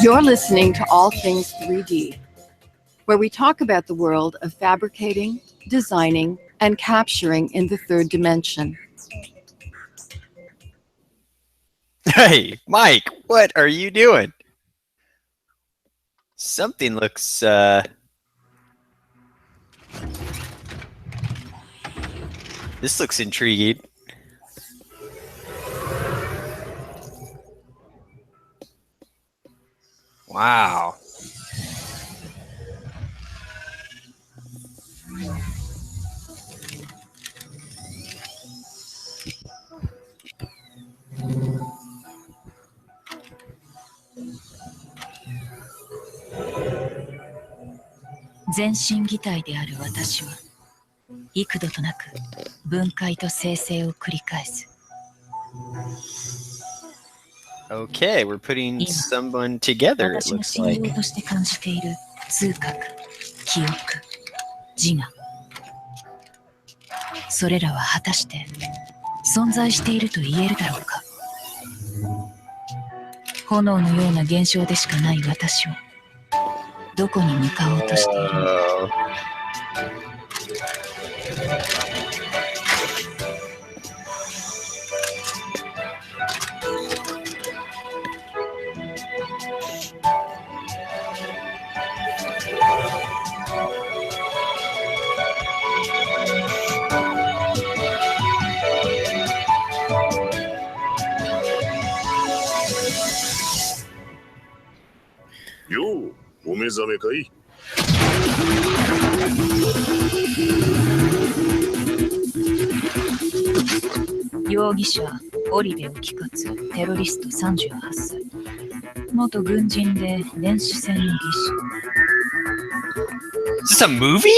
You're listening to All Things 3D, where we talk about the world of fabricating, designing, and capturing in the third dimension. Hey, Mike, what are you doing? Something looks, this looks intriguing. Wow. Okay, we're putting someone together, it looks like. Yo, お目覚めかい? Is this a movie?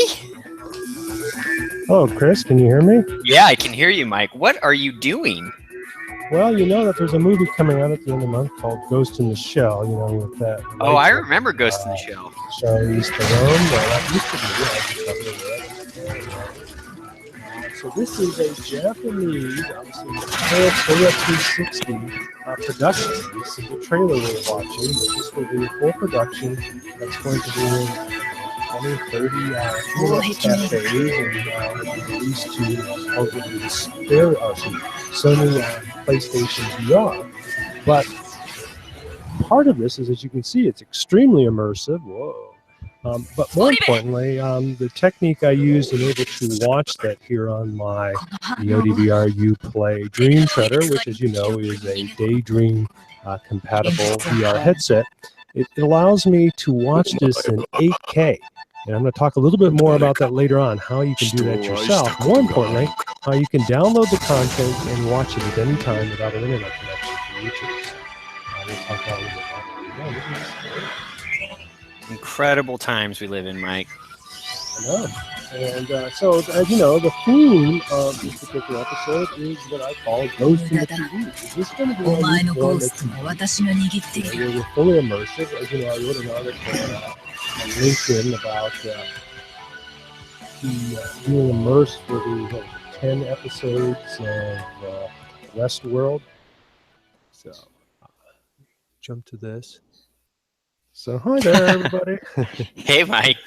Oh, Chris, can you hear me? Yeah, I can hear you, Mike. What are you doing? Well, you know that there's a movie coming out at the end of the month called Ghost in the Shell, you know, with that. Oh, I remember Ghost in the Shell. Charlize Theron. Well, that used to be, so this is a Japanese, obviously, Toya 360 production. This is the trailer we're watching, but this will be a full production that's going to be in 20, 30 cafes and released to supposedly the Sony PlayStation VR. But part of this is, as you can see, it's extremely immersive. Whoa. But more importantly, the technique I used in able to watch that here on my VR Uplay Dream Shredder, which, as you know, is a Daydream compatible VR headset, it allows me to watch this in 8K. And I'm going to talk a little bit more about that later on, how you can do that yourself. More importantly, how you can download the content and watch it at any time without an internet connection to YouTube. So, we'll talk about a little bit about that. Incredible times we live in, Mike. I know. And so, as you know, the theme of this particular episode is what I call Ghost in the TV. Is this going to be one where you're fully immersive? As you know, I wrote an article on LinkedIn about being immersed for the 10 episodes of Westworld. So, jump to this. So, hi there, everybody. Hey, Mike.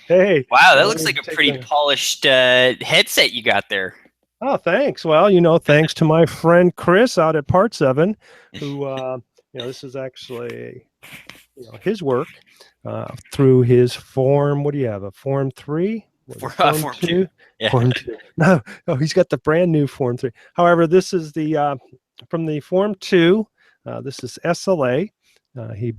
Hey. Wow, that looks like a pretty polished headset you got there. Oh, thanks. Well, you know, thanks to my friend Chris out at Part 7, who, you know, this is actually, you know, his work through his Form. What do you have? A Form 3? Form 2. Yeah. Form 2. No, he's got the brand new Form 3. However, this is the from the Form 2. This is SLA. He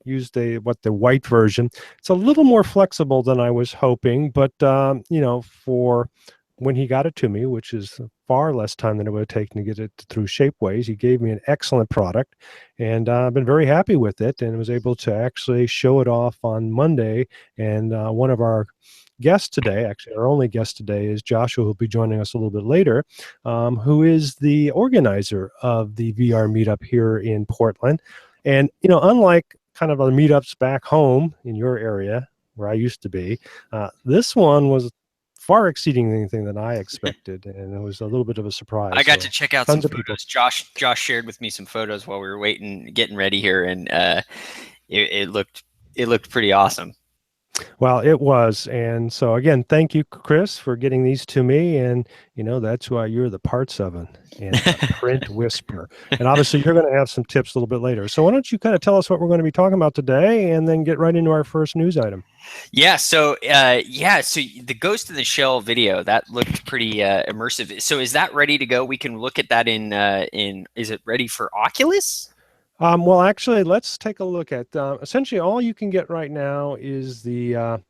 used the white version. It's a little more flexible than I was hoping, but you know, for when he got it to me, which is far less time than it would have taken to get it through Shapeways, he gave me an excellent product, and I've been very happy with it, and was able to actually show it off on Monday. And one of our guests today, actually our only guest today, is Joshua, who'll be joining us a little bit later, who is the organizer of the VR Meetup here in Portland. And, you know, unlike kind of other meetups back home in your area where I used to be, this one was far exceeding anything that I expected, and it was a little bit of a surprise. I got to check out some photos. Josh shared with me some photos while we were getting ready here, and it looked pretty awesome. Well, it was. And so again, thank you, Chris, for getting these to me. And that's why you're the parts oven and the print whisperer. And obviously you're going to have some tips a little bit later. So why don't you kind of tell us what we're going to be talking about today and then get right into our first news item. Yeah, so the Ghost in the Shell video, that looked pretty immersive. So is that ready to go? We can look at that in is it ready for Oculus? Well, actually, let's take a look at essentially all you can get right now is the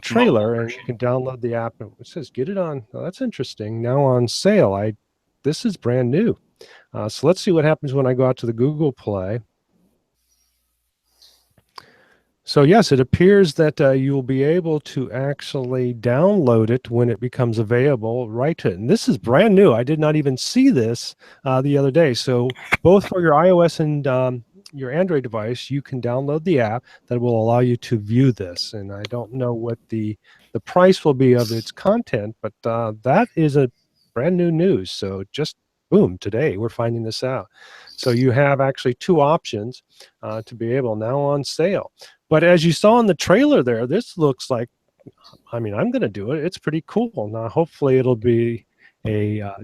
trailer, and you can download the app. It says get it on. Oh, that's interesting. Now on sale. This is brand new. So let's see what happens when I go out to the Google Play. So yes, it appears that you will be able to actually download it when it becomes available right to it. And this is brand new. I did not even see this the other day. So both for your iOS and your Android device, you can download the app that will allow you to view this. And I don't know what the price will be of its content, but that is a brand new news. So just boom, today we're finding this out. So you have actually two options to be able now on sale. But as you saw in the trailer there, this looks like, I'm going to do it. It's pretty cool. Now, hopefully it'll be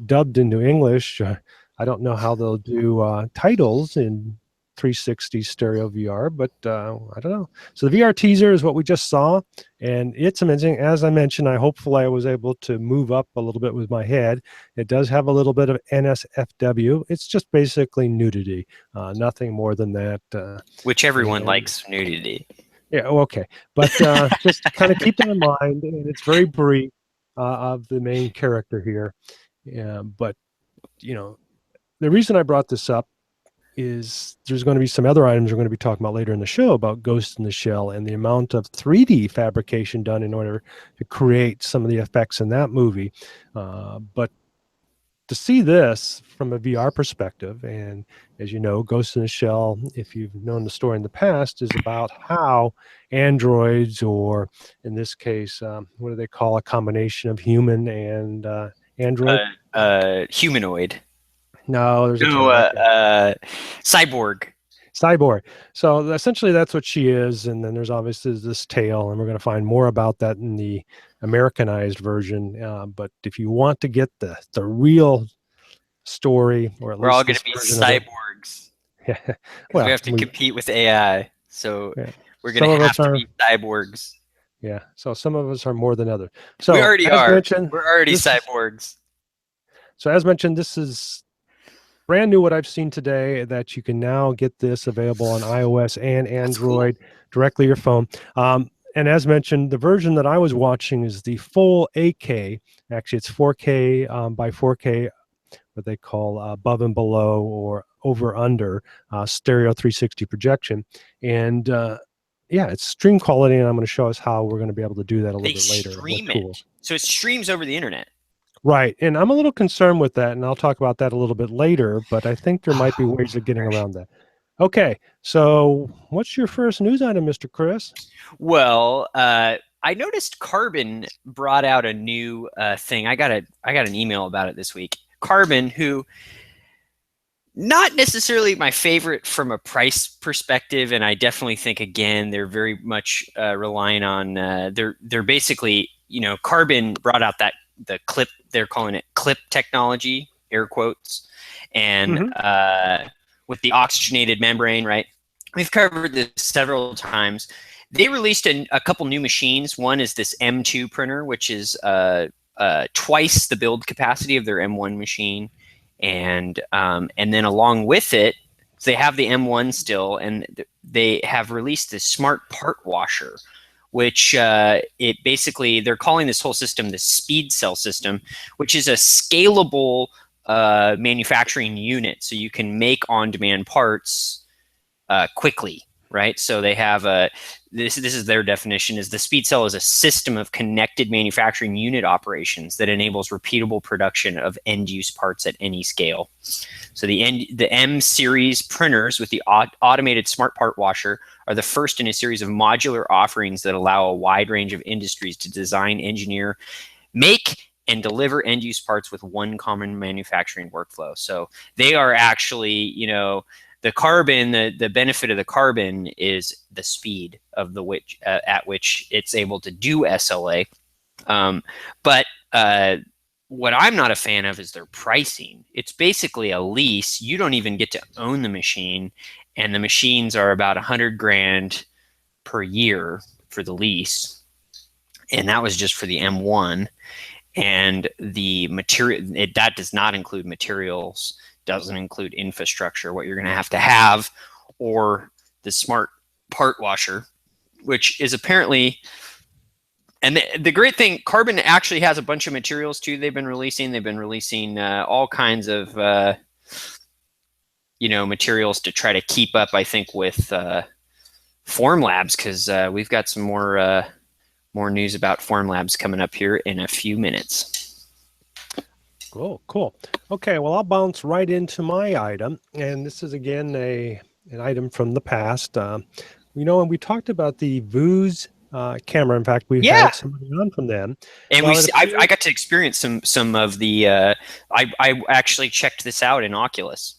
dubbed into English. I don't know how they'll do titles in 360 stereo VR, but I don't know. So the VR teaser is what we just saw, and it's amazing. As I mentioned, I was able to move up a little bit with my head. It does have a little bit of NSFW. It's just basically nudity, nothing more than that. Which everyone likes nudity. Yeah, okay. But just kind of keep that in mind, and it's very brief of the main character here. Yeah, but, the reason I brought this up is there's going to be some other items we're going to be talking about later in the show about Ghost in the Shell and the amount of 3D fabrication done in order to create some of the effects in that movie. But to see this from a VR perspective, and as you know, Ghost in the Shell, if you've known the story in the past, is about how androids, or in this case, what do they call a combination of human and android? Humanoid. No, there's cyborg. Cyborg. So essentially that's what she is. And then there's obviously this tale, and we're going to find more about that in the Americanized version. But if you want to get the real story, or at we're least all going to be cyborgs. Well, we have to compete with AI. So we're going to have to be cyborgs. Yeah. So some of us are more than others. So we already are. We're already cyborgs. So as mentioned, this is brand new what I've seen today, that you can now get this available on iOS and Android directly to your phone. And as mentioned, the version that I was watching is the full 8K. Actually, it's 4K by 4K, what they call above and below or over under stereo 360 projection. And it's stream quality, and I'm going to show us how we're going to be able to do that a little bit later. Stream it. So it streams over the internet. Right. And I'm a little concerned with that, and I'll talk about that a little bit later, but I think there might be ways of getting around that. Okay. So what's your first news item, Mr. Chris? Well, I noticed Carbon brought out a new thing. I got an email about it this week. Carbon, who not necessarily my favorite from a price perspective, and I definitely think, again, they're very much relying on they're basically, Carbon brought out the clip, they're calling it clip technology, air quotes, and with the oxygenated membrane, right? We've covered this several times. They released a couple new machines. One is this M2 printer, which is twice the build capacity of their M1 machine, and then along with it, they have the M1 still, and they have released this smart part washer, which it basically, they're calling this whole system the SpeedCell system, which is a scalable manufacturing unit. So you can make on-demand parts quickly, right? So they have this is their definition, is the SpeedCell is a system of connected manufacturing unit operations that enables repeatable production of end-use parts at any scale. So the M series printers with the automated smart part washer are the first in a series of modular offerings that allow a wide range of industries to design, engineer, make, and deliver end-use parts with one common manufacturing workflow. So they are actually, the carbon, the benefit of the carbon is the speed of the which at which it's able to do SLA. But what I'm not a fan of is their pricing. It's basically a lease. You don't even get to own the machine, and the machines are about $100,000 per year for the lease, and that was just for the M1. And the material, that does not include materials, doesn't include infrastructure, what you're going to have, or the smart part washer, which is apparently. And the great thing, Carbon actually has a bunch of materials too. They've been releasing all kinds of materials to try to keep up, I think, with Formlabs, because we've got some more news about Formlabs coming up here in a few minutes. Cool. Okay, well, I'll bounce right into my item, and this is again an item from the past. And we talked about the Vuz camera. In fact, we had somebody on from them, and I got to experience some of the. I actually checked this out in Oculus.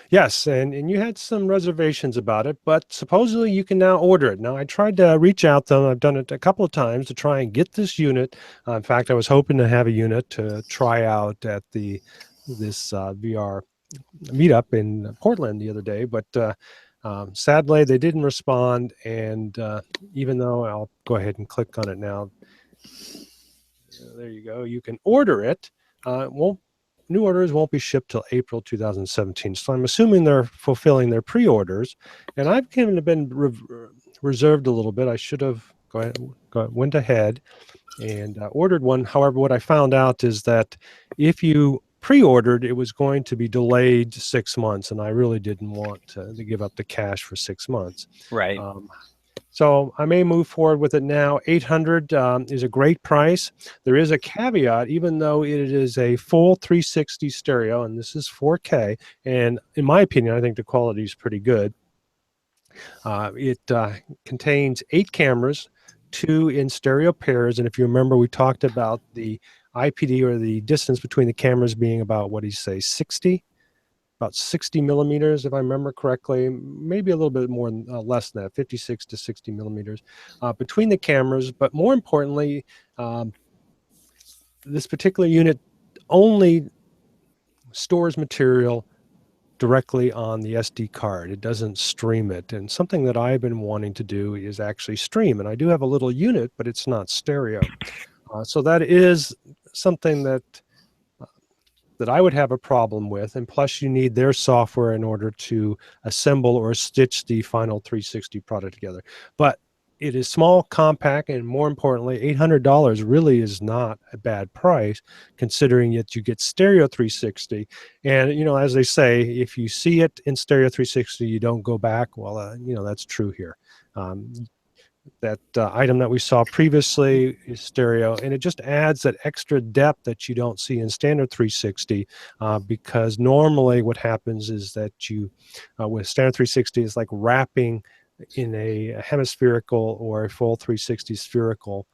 Yes, and you had some reservations about it, but supposedly you can now order it. Now, I tried to reach out to them. I've done it a couple of times to try and get this unit. In fact, I was hoping to have a unit to try out at this VR meetup in Portland the other day, but sadly, they didn't respond. And even though I'll go ahead and click on it now, there you go. You can order it. New orders won't be shipped till April 2017. So I'm assuming they're fulfilling their pre-orders, and I've kind of been reserved a little bit. I should have went ahead and ordered one. However, what I found out is that if you pre-ordered, it was going to be delayed 6 months, and I really didn't want to give up the cash for 6 months. Right. So I may move forward with it now. $800 is a great price. There is a caveat, even though it is a full 360 stereo, and this is 4K, and in my opinion, I think the quality is pretty good. It contains 8 cameras, 2 in stereo pairs, and if you remember, we talked about the IPD, or the distance between the cameras, being about, what do you say, 60? About 60 millimeters, if I remember correctly, maybe a little bit more, less than that, 56 to 60 millimeters between the cameras. But more importantly, this particular unit only stores material directly on the SD card. It doesn't stream it. And something that I've been wanting to do is actually stream. And I do have a little unit, but it's not stereo. So that is something that I would have a problem with, and plus you need their software in order to assemble or stitch the final 360 product together. But it is small, compact, and more importantly, $800 really is not a bad price, considering that you get stereo 360. And as they say, if you see it in stereo 360, you don't go back. Well, that's true here. That item that we saw previously is stereo, and it just adds that extra depth that you don't see in standard 360, because normally what happens is that you, with standard 360, is like wrapping in a hemispherical or a full 360 spherical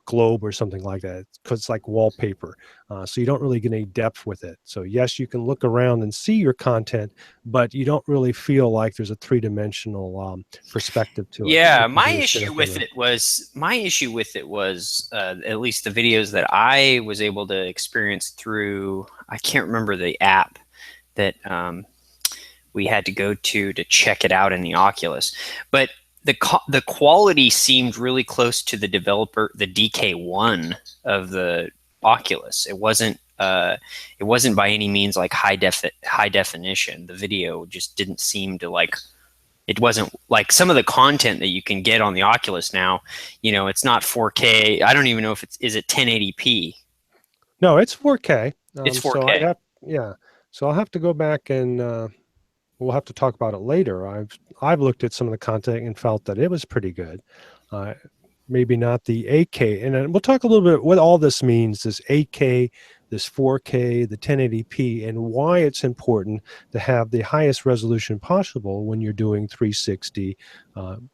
globe or something like that, because it's like wallpaper. So you don't really get any depth with it. So yes, you can look around and see your content, but you don't really feel like there's a three-dimensional perspective to it. Yeah, my issue with it was at least the videos that I was able to experience through, I can't remember the app that we had to go to check it out in the Oculus, but the quality seemed really close to the DK1 of the Oculus. It wasn't by any means like high definition. The video just didn't seem to it wasn't like some of the content that you can get on the Oculus now. It's not 4K. I don't even know if is it 1080p. No, it's 4K. It's 4K. So I'll have to go back and we'll have to talk about it later. I've looked at some of the content and felt that it was pretty good. Maybe not the 8K. And then we'll talk a little bit what all this means, this 8K, this 4K, the 1080p, and why it's important to have the highest resolution possible when you're doing 360,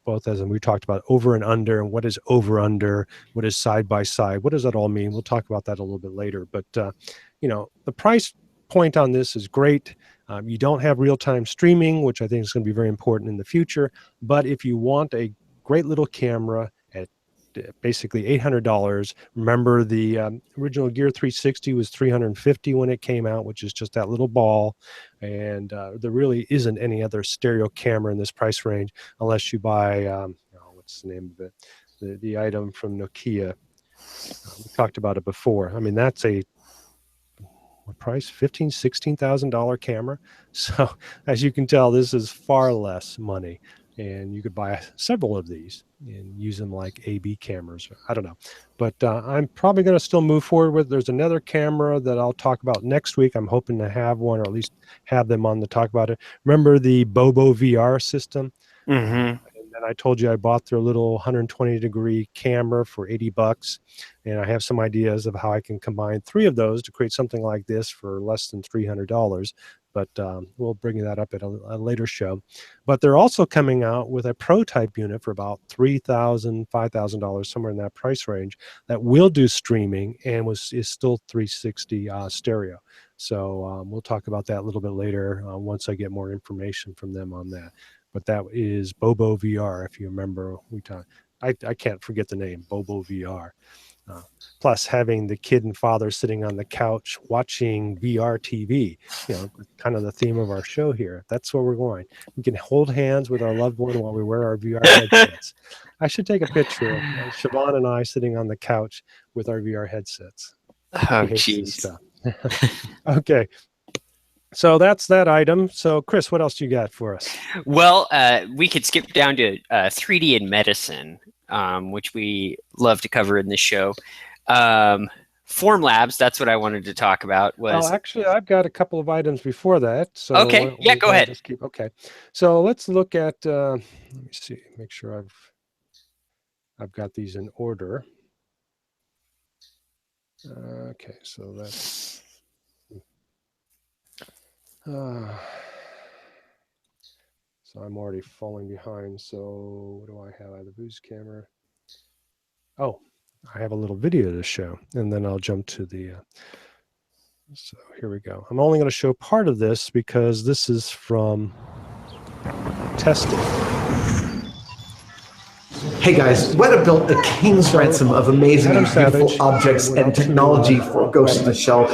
both as we talked about over and under, and what is over under, what is side by side, what does that all mean? We'll talk about that a little bit later. But, the price point on this is great. You don't have real-time streaming, which I think is going to be very important in the future. But if you want a great little camera at basically $800, remember the original Gear 360 was $350 when it came out, which is just that little ball. And there really isn't any other stereo camera in this price range unless you buy, what's the name of it? The item from Nokia. We talked about it before. I mean, that's a what price? $15,000-$16,000 camera. So as you can tell, this is far less money, and you could buy several of these and use them like AB cameras. I don't know, but I'm probably going to still move forward with. There's another camera that I'll talk about next week. I'm hoping to have one, or at least have them on to talk about it. Remember the Bobo VR system? Mm-hmm. And I told you I bought their little 120-degree camera for $80, and I have some ideas of how I can combine 3 of those to create something like this for less than $300. But we'll bring that up at a later show. But they're also coming out with a prototype unit for about $3,000, $5,000, somewhere in that price range, that will do streaming and is still 360 stereo. So we'll talk about that a little bit later once I get more information from them on that. But that is Bobo VR, if you remember. I can't forget the name, Bobo VR. Plus, having the kid and father sitting on the couch watching VR TV, kind of the theme of our show here. That's where we're going. We can hold hands with our loved one while we wear our VR headsets. I should take a picture of Siobhan and I sitting on the couch with our VR headsets. Oh, jeez. Okay. So that's that item. So, Chris, what else do you got for us? Well, we could skip down to 3D in medicine, which we love to cover in this show. Formlabs, that's what I wanted to talk about. Actually, I've got a couple of items before that. So okay, go ahead. Okay, so let's look at. Let me see. Make sure I've got these in order. Okay, so that's. So I'm already falling behind. So what do I have? I have the boost camera. Oh, I have a little video to show, and then I'll jump to the. So here we go. I'm only going to show part of this because this is from testing. Hey guys, Weta built a king's ransom of amazing and beautiful objects and technology for Ghost in the Shell.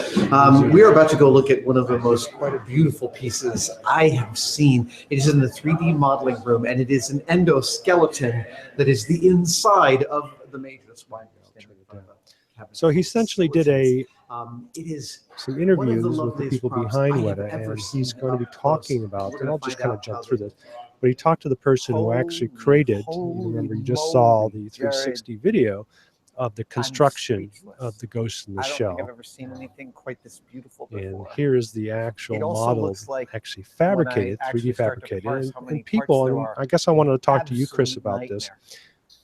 We are about to go look at one of the most beautiful pieces I have seen. It is in the 3D modeling room, and it is an endoskeleton that is the inside of the major. So he essentially did some interviews with the people props behind I have Weta, ever and seen he's going to be up close. talking about, We're and gonna I'll just find kind of out jump how through they- this, but he talked to the person who actually created, remember you just saw the 360 video of the construction of the Ghost in the I don't Shell. think I've ever seen anything quite this beautiful before. And here is the actual It also model, looks like actually fabricated, when I 3D actually start to fabricated. parse how And many people, parts there and are, I guess I wanted to talk to you, Chris, absolute about this.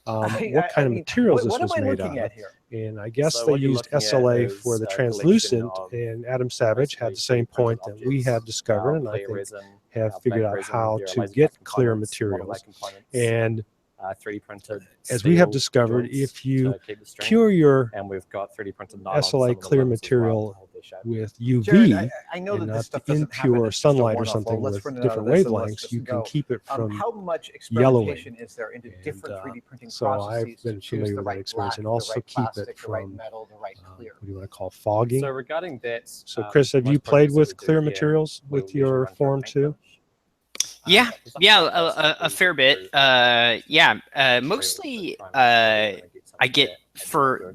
nightmare. What kind of materials this what was am I made looking out at of. here? And I guess So they what you're used looking at SLA is for the a collection translucent, of and Adam Savage had the same point that we have discovered, and I think have figured out how to get clear materials. And 3D printed as we have steel discovered, joints if you to keep the string, cure your and we've got 3D printed knot on some SLA of the clear limbs as material well to hold the shape. with UV Jared, I know and that not this stuff the doesn't happen. impure It's just a sunlight or one-off. something Let's with print it out of different this and let's wavelengths, just you can go. keep it from How much yellowing. experimentation is there into different 3D printing so processes I've been to choose familiar the with that right experience, black, and the also right keep plastic, it the right from metal, the right clear? what do you want to call fogging? So regarding that, So Chris, have you most played projects that with we do clear here, materials we'll with usually your run through form paint too? brush. Yeah, a fair bit. Mostly, I get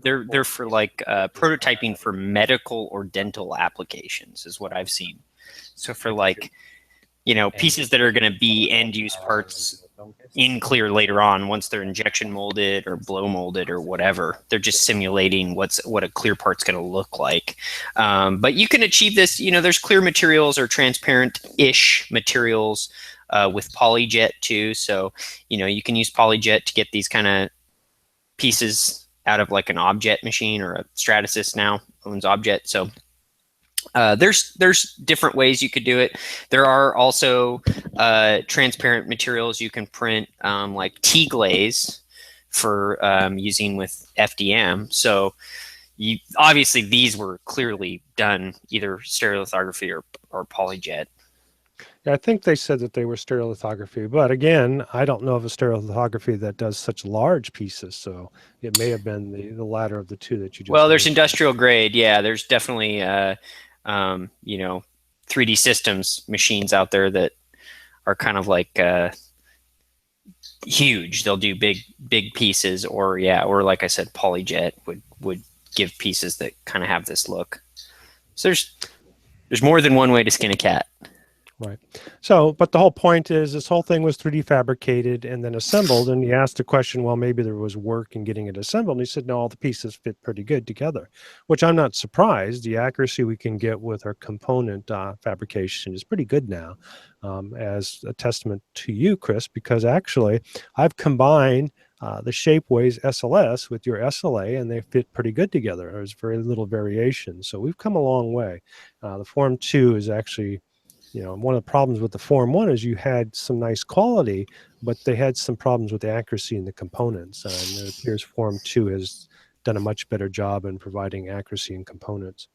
they're for like prototyping for medical or dental applications is what I've seen. So for like, pieces that are going to be end use parts in clear later on, once they're injection molded or blow molded or whatever, they're just simulating what a clear part's going to look like. But you can achieve this, there's clear materials or transparent-ish materials with polyjet too. So, you can use polyjet to get these kind of pieces out of like an Objet machine, or a Stratasys now owns Objet. So there's different ways you could do it. There are also transparent materials you can print, like T-glaze for using with FDM. So obviously these were clearly done either stereolithography or polyjet. Yeah, I think they said that they were stereolithography, but again, I don't know of a stereolithography that does such large pieces. So it may have been the latter of the two that you just Well, there's mentioned. industrial grade. Yeah, there's definitely 3D systems machines out there that are kind of like huge. They'll do big pieces, or like I said, PolyJet would give pieces that kind of have this look. So there's more than one way to skin a cat. Right. So, but the whole point is this whole thing was 3D fabricated and then assembled. And he asked the question, well, maybe there was work in getting it assembled. And he said, no, all the pieces fit pretty good together, which I'm not surprised. The accuracy we can get with our component fabrication is pretty good now, as a testament to you, Chris, because actually I've combined the Shapeways SLS with your SLA, and they fit pretty good together. There's very little variation. So we've come a long way. The Form 2 is actually, one of the problems with the Form 1 is you had some nice quality, but they had some problems with the accuracy in the components. And it appears Form 2 has done a much better job in providing accuracy in components.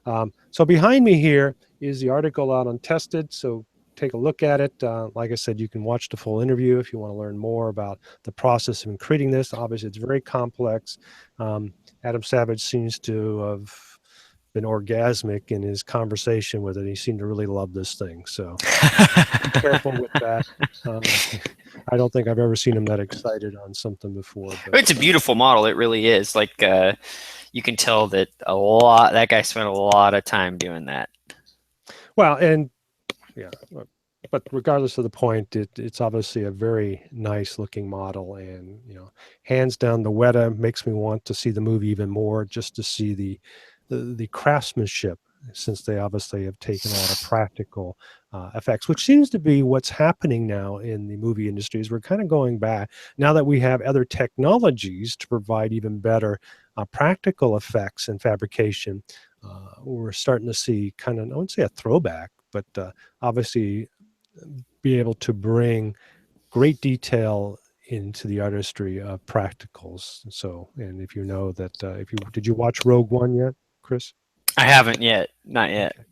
So behind me here is the article out on Tested. So take a look at it. Like I said, you can watch the full interview if you want to learn more about the process of creating this. Obviously, it's very complex. Adam Savage seems to have been orgasmic in his conversation with it. He seemed to really love this thing. So be careful with that. I don't think I've ever seen him that excited on something before. But It's a beautiful model. It really is. Like you can tell that that guy spent a lot of time doing that. Well, and yeah, but regardless of the point, it's obviously a very nice looking model, and hands down, the Weta makes me want to see the movie even more, just to see the craftsmanship, since they obviously have taken a lot of practical effects, which seems to be what's happening now in the movie industry. Is we're kind of going back now that we have other technologies to provide even better practical effects and fabrication. We're starting to see kind of, I wouldn't say a throwback, but obviously be able to bring great detail into the artistry of practicals. So, and if you know that, did you watch Rogue One yet, Chris? I haven't yet, not yet. Okay.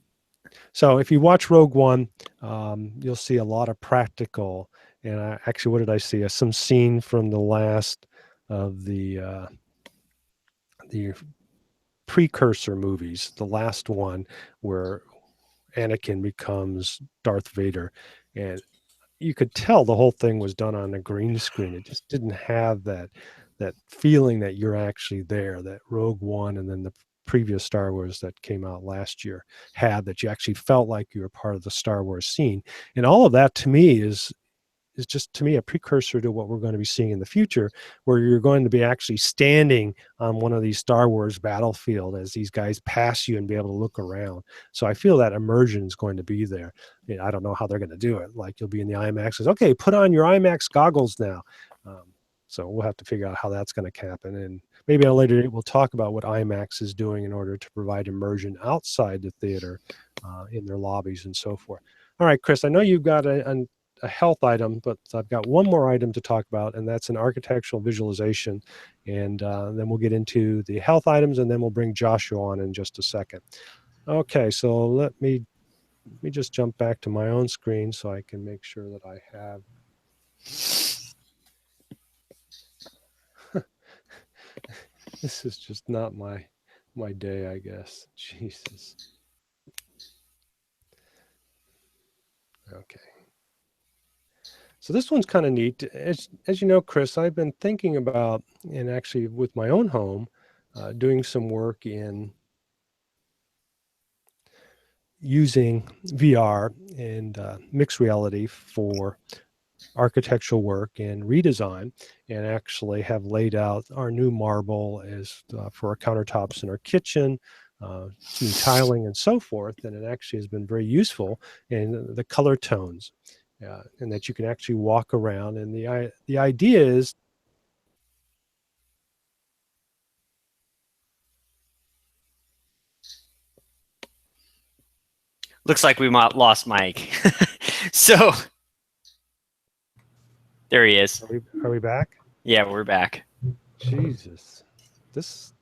So if you watch Rogue One, you'll see a lot of practical. And actually, what did I see? Some scene from the last of the precursor movies, the last one where Anakin becomes Darth Vader, and you could tell the whole thing was done on a green screen. It just didn't have that feeling that you're actually there, that Rogue One and then the previous Star Wars that came out last year had, that you actually felt like you were part of the Star Wars scene. And all of that to me is just, to me, a precursor to what we're going to be seeing in the future, where you're going to be actually standing on one of these Star Wars battlefield as these guys pass you and be able to look around. So I feel that immersion is going to be there. I don't know how they're going to do it. Like, you'll be in the IMAX, says, okay, put on your IMAX goggles now. So we'll have to figure out how that's going to happen. And maybe at a later date, we'll talk about what IMAX is doing in order to provide immersion outside the theater, in their lobbies and so forth. All right, Chris, I know you've got a health item, but I've got one more item to talk about, and that's an architectural visualization. And then we'll get into the health items, and then we'll bring Joshua on in just a second. Okay, so let me just jump back to my own screen so I can make sure that I have. This is just not my day, I guess. Jesus. Okay. So this one's kind of neat. As you know, Chris, I've been thinking about, and actually with my own home, doing some work in using VR and mixed reality for architectural work and redesign, and actually have laid out our new marble as for our countertops in our kitchen, new tiling and so forth. And it actually has been very useful in the color tones. And that you can actually walk around, and the idea is Looks like we might lost Mike. So there he is. Are we back? Yeah, we're back. Jesus, this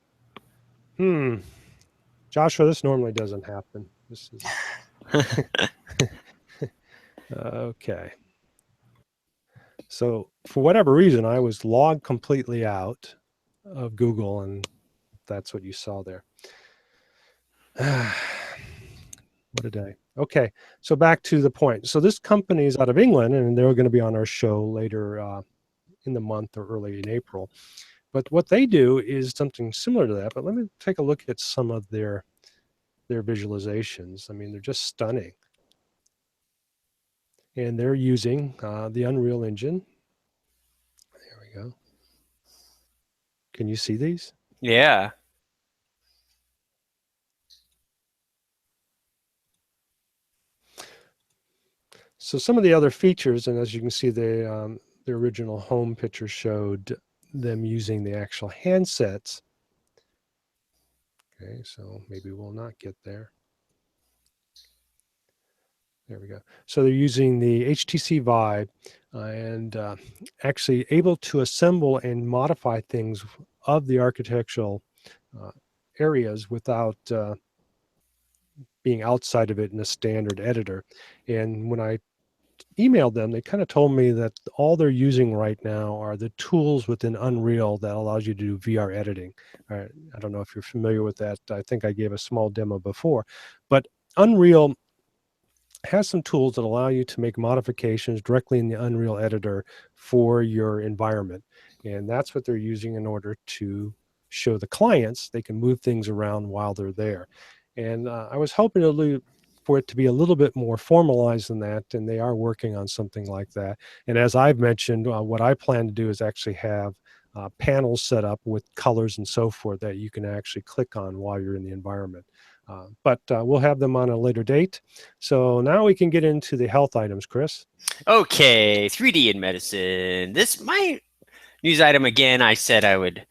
Joshua, this normally doesn't happen. This is Okay. So for whatever reason, I was logged completely out of Google, and that's what you saw there. What a day. Okay, so back to the point. So this company is out of England, and they're going to be on our show later in the month or early in April. But what they do is something similar to that. But let me take a look at some of their visualizations. I mean, they're just stunning. And they're using the Unreal Engine. There we go. Can you see these? Yeah. So some of the other features, and as you can see, the original home picture showed them using the actual handsets. Okay, so maybe we'll not get there. There we go. So they're using the HTC Vive and actually able to assemble and modify things of the architectural areas without being outside of it in a standard editor. And when I emailed them, they kind of told me that all they're using right now are the tools within Unreal that allows you to do VR editing. I don't know if you're familiar with that. I think I gave a small demo before, but Unreal has some tools that allow you to make modifications directly in the Unreal editor for your environment. And that's what they're using in order to show the clients they can move things around while they're there. And I was hoping for it to be a little bit more formalized than that, and they are working on something like that. And as I've mentioned, what I plan to do is actually have panels set up with colors and so forth that you can actually click on while you're in the environment. But we'll have them on a later date. So now we can get into the health items, Chris. Okay, 3D in medicine. My news item again, I said I would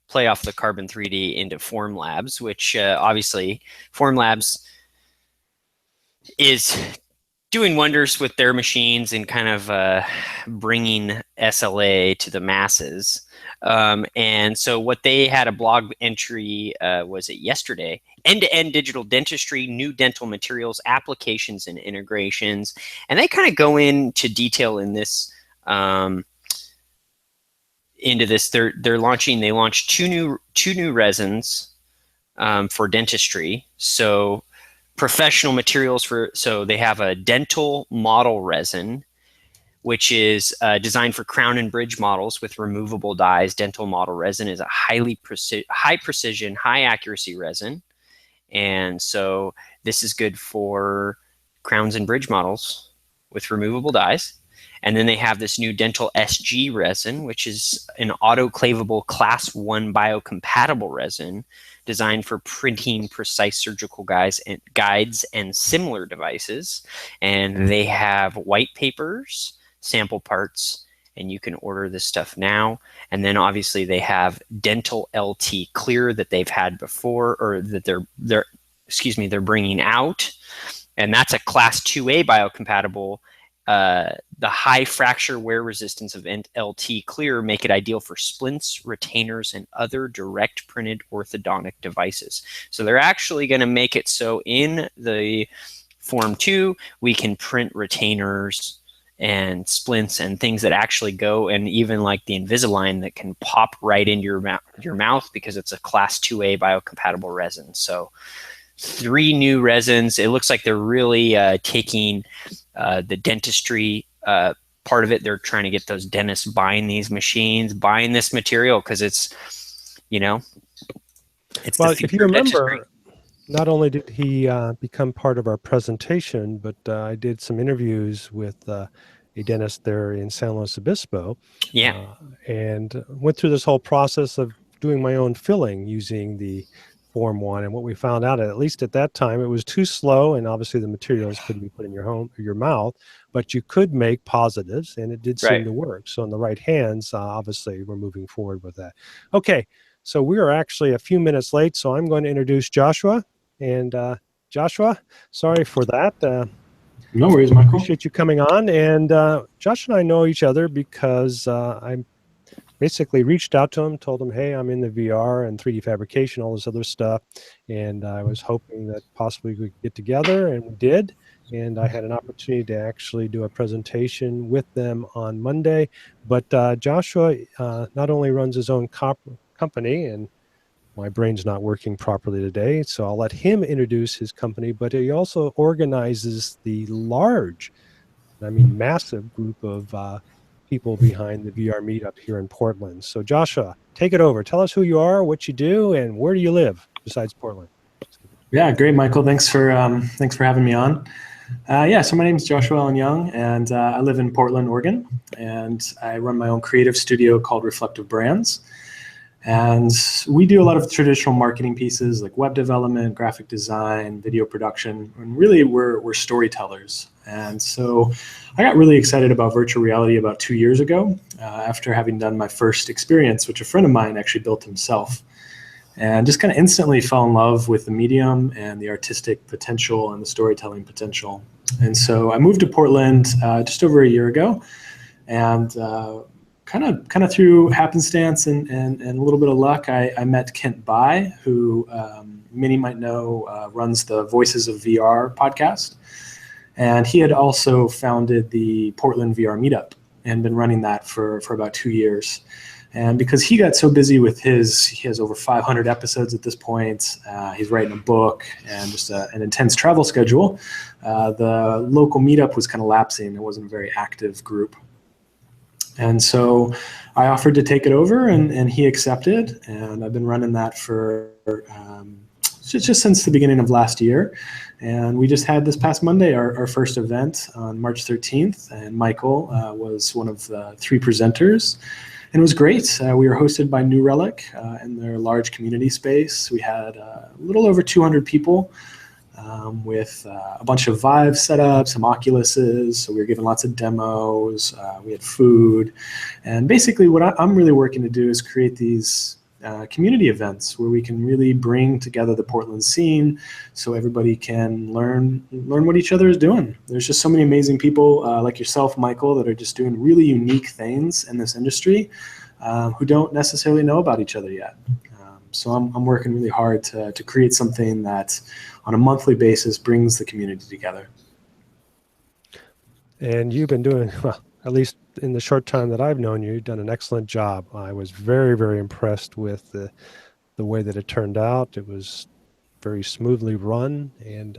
play off the Carbon 3D into Formlabs, which obviously Formlabs is doing wonders with their machines and kind of bringing SLA to the masses. And so what they had a blog entry, was it yesterday? End-to-end digital dentistry, new dental materials, applications, and integrations. And they kind of go into detail in this, They launched two new resins for dentistry. So professional materials so they have a dental model resin, which is designed for crown and bridge models with removable dies. Dental model resin is a high precision, high accuracy resin. And so this is good for crowns and bridge models with removable dies. And then they have this new dental SG resin, which is an autoclavable class 1 biocompatible resin designed for printing precise surgical guides and similar devices. And they have white papers, sample parts, and you can order this stuff now. And then obviously they have dental LT clear that they've had before, or that they're bringing out. And that's a class 2A biocompatible. The high fracture wear resistance of LT clear make it ideal for splints, retainers, and other direct printed orthodontic devices. So they're actually going to make it so in the Form 2, we can print retainers and splints and things that actually go, and even like the Invisalign that can pop right into your mouth because it's a class 2A biocompatible resin. So 3 new resins. It looks like they're really taking the dentistry part of it. They're trying to get those dentists buying these machines, buying this material, because it's, it's well, the if you future of remember, dentistry. Not only did he become part of our presentation, but I did some interviews with a dentist there in San Luis Obispo. Yeah. And went through this whole process of doing my own filling using the Form 1. And what we found out, at least at that time, it was too slow, and obviously the materials couldn't be put in your mouth, but you could make positives, and it did seem to work. So in the right hands, obviously we're moving forward with that. Okay, so we are actually a few minutes late, so I'm going to introduce Joshua. And Joshua, sorry for that. No worries, Michael. Appreciate you coming on. And Josh and I know each other because I basically reached out to him, told him, hey, I'm in the VR and 3D fabrication, all this other stuff. And I was hoping that possibly we could get together, and we did. and I had an opportunity to actually do a presentation with them on Monday. But Joshua not only runs his own company, and my brain's not working properly today, so I'll let him introduce his company, but he also organizes the large, I mean massive group of people behind the VR Meetup here in Portland. So Joshua, take it over. Tell us who you are, what you do, and where do you live besides Portland? Yeah, great, Michael. Thanks for having me on. So my name is Joshua Allen Young, and I live in Portland, Oregon, and I run my own creative studio called Reflective Brands. And we do a lot of traditional marketing pieces like web development, graphic design, video production, and really we're storytellers. And so I got really excited about virtual reality about 2 years ago after having done my first experience, which a friend of mine actually built himself. And just kind of instantly fell in love with the medium and the artistic potential and the storytelling potential. And so I moved to Portland just over a year ago, and kind of through happenstance and a little bit of luck, I met Kent Bai, who many might know runs the Voices of VR podcast. And he had also founded the Portland VR Meetup and been running that for about 2 years. And because he got so busy with he has over 500 episodes at this point, he's writing a book and just an intense travel schedule, the local meetup was kind of lapsing. It wasn't a very active group. And so I offered to take it over, and he accepted. And I've been running that for just since the beginning of last year. And we just had this past Monday our first event on March 13th, and Michael was one of the 3 presenters. And it was great. We were hosted by New Relic in their large community space. We had a little over 200 people with a bunch of Vive setups, some Oculuses. So we were given lots of demos. We had food. And basically what I'm really working to do is create these community events where we can really bring together the Portland scene so everybody can learn what each other is doing. There's just so many amazing people like yourself, Michael, that are just doing really unique things in this industry who don't necessarily know about each other yet. So I'm working really hard to create something that on a monthly basis brings the community together. And you've been doing, well, at least in the short time that I've known you, you've done an excellent job. I was very, very impressed with the way that it turned out. It was very smoothly run, and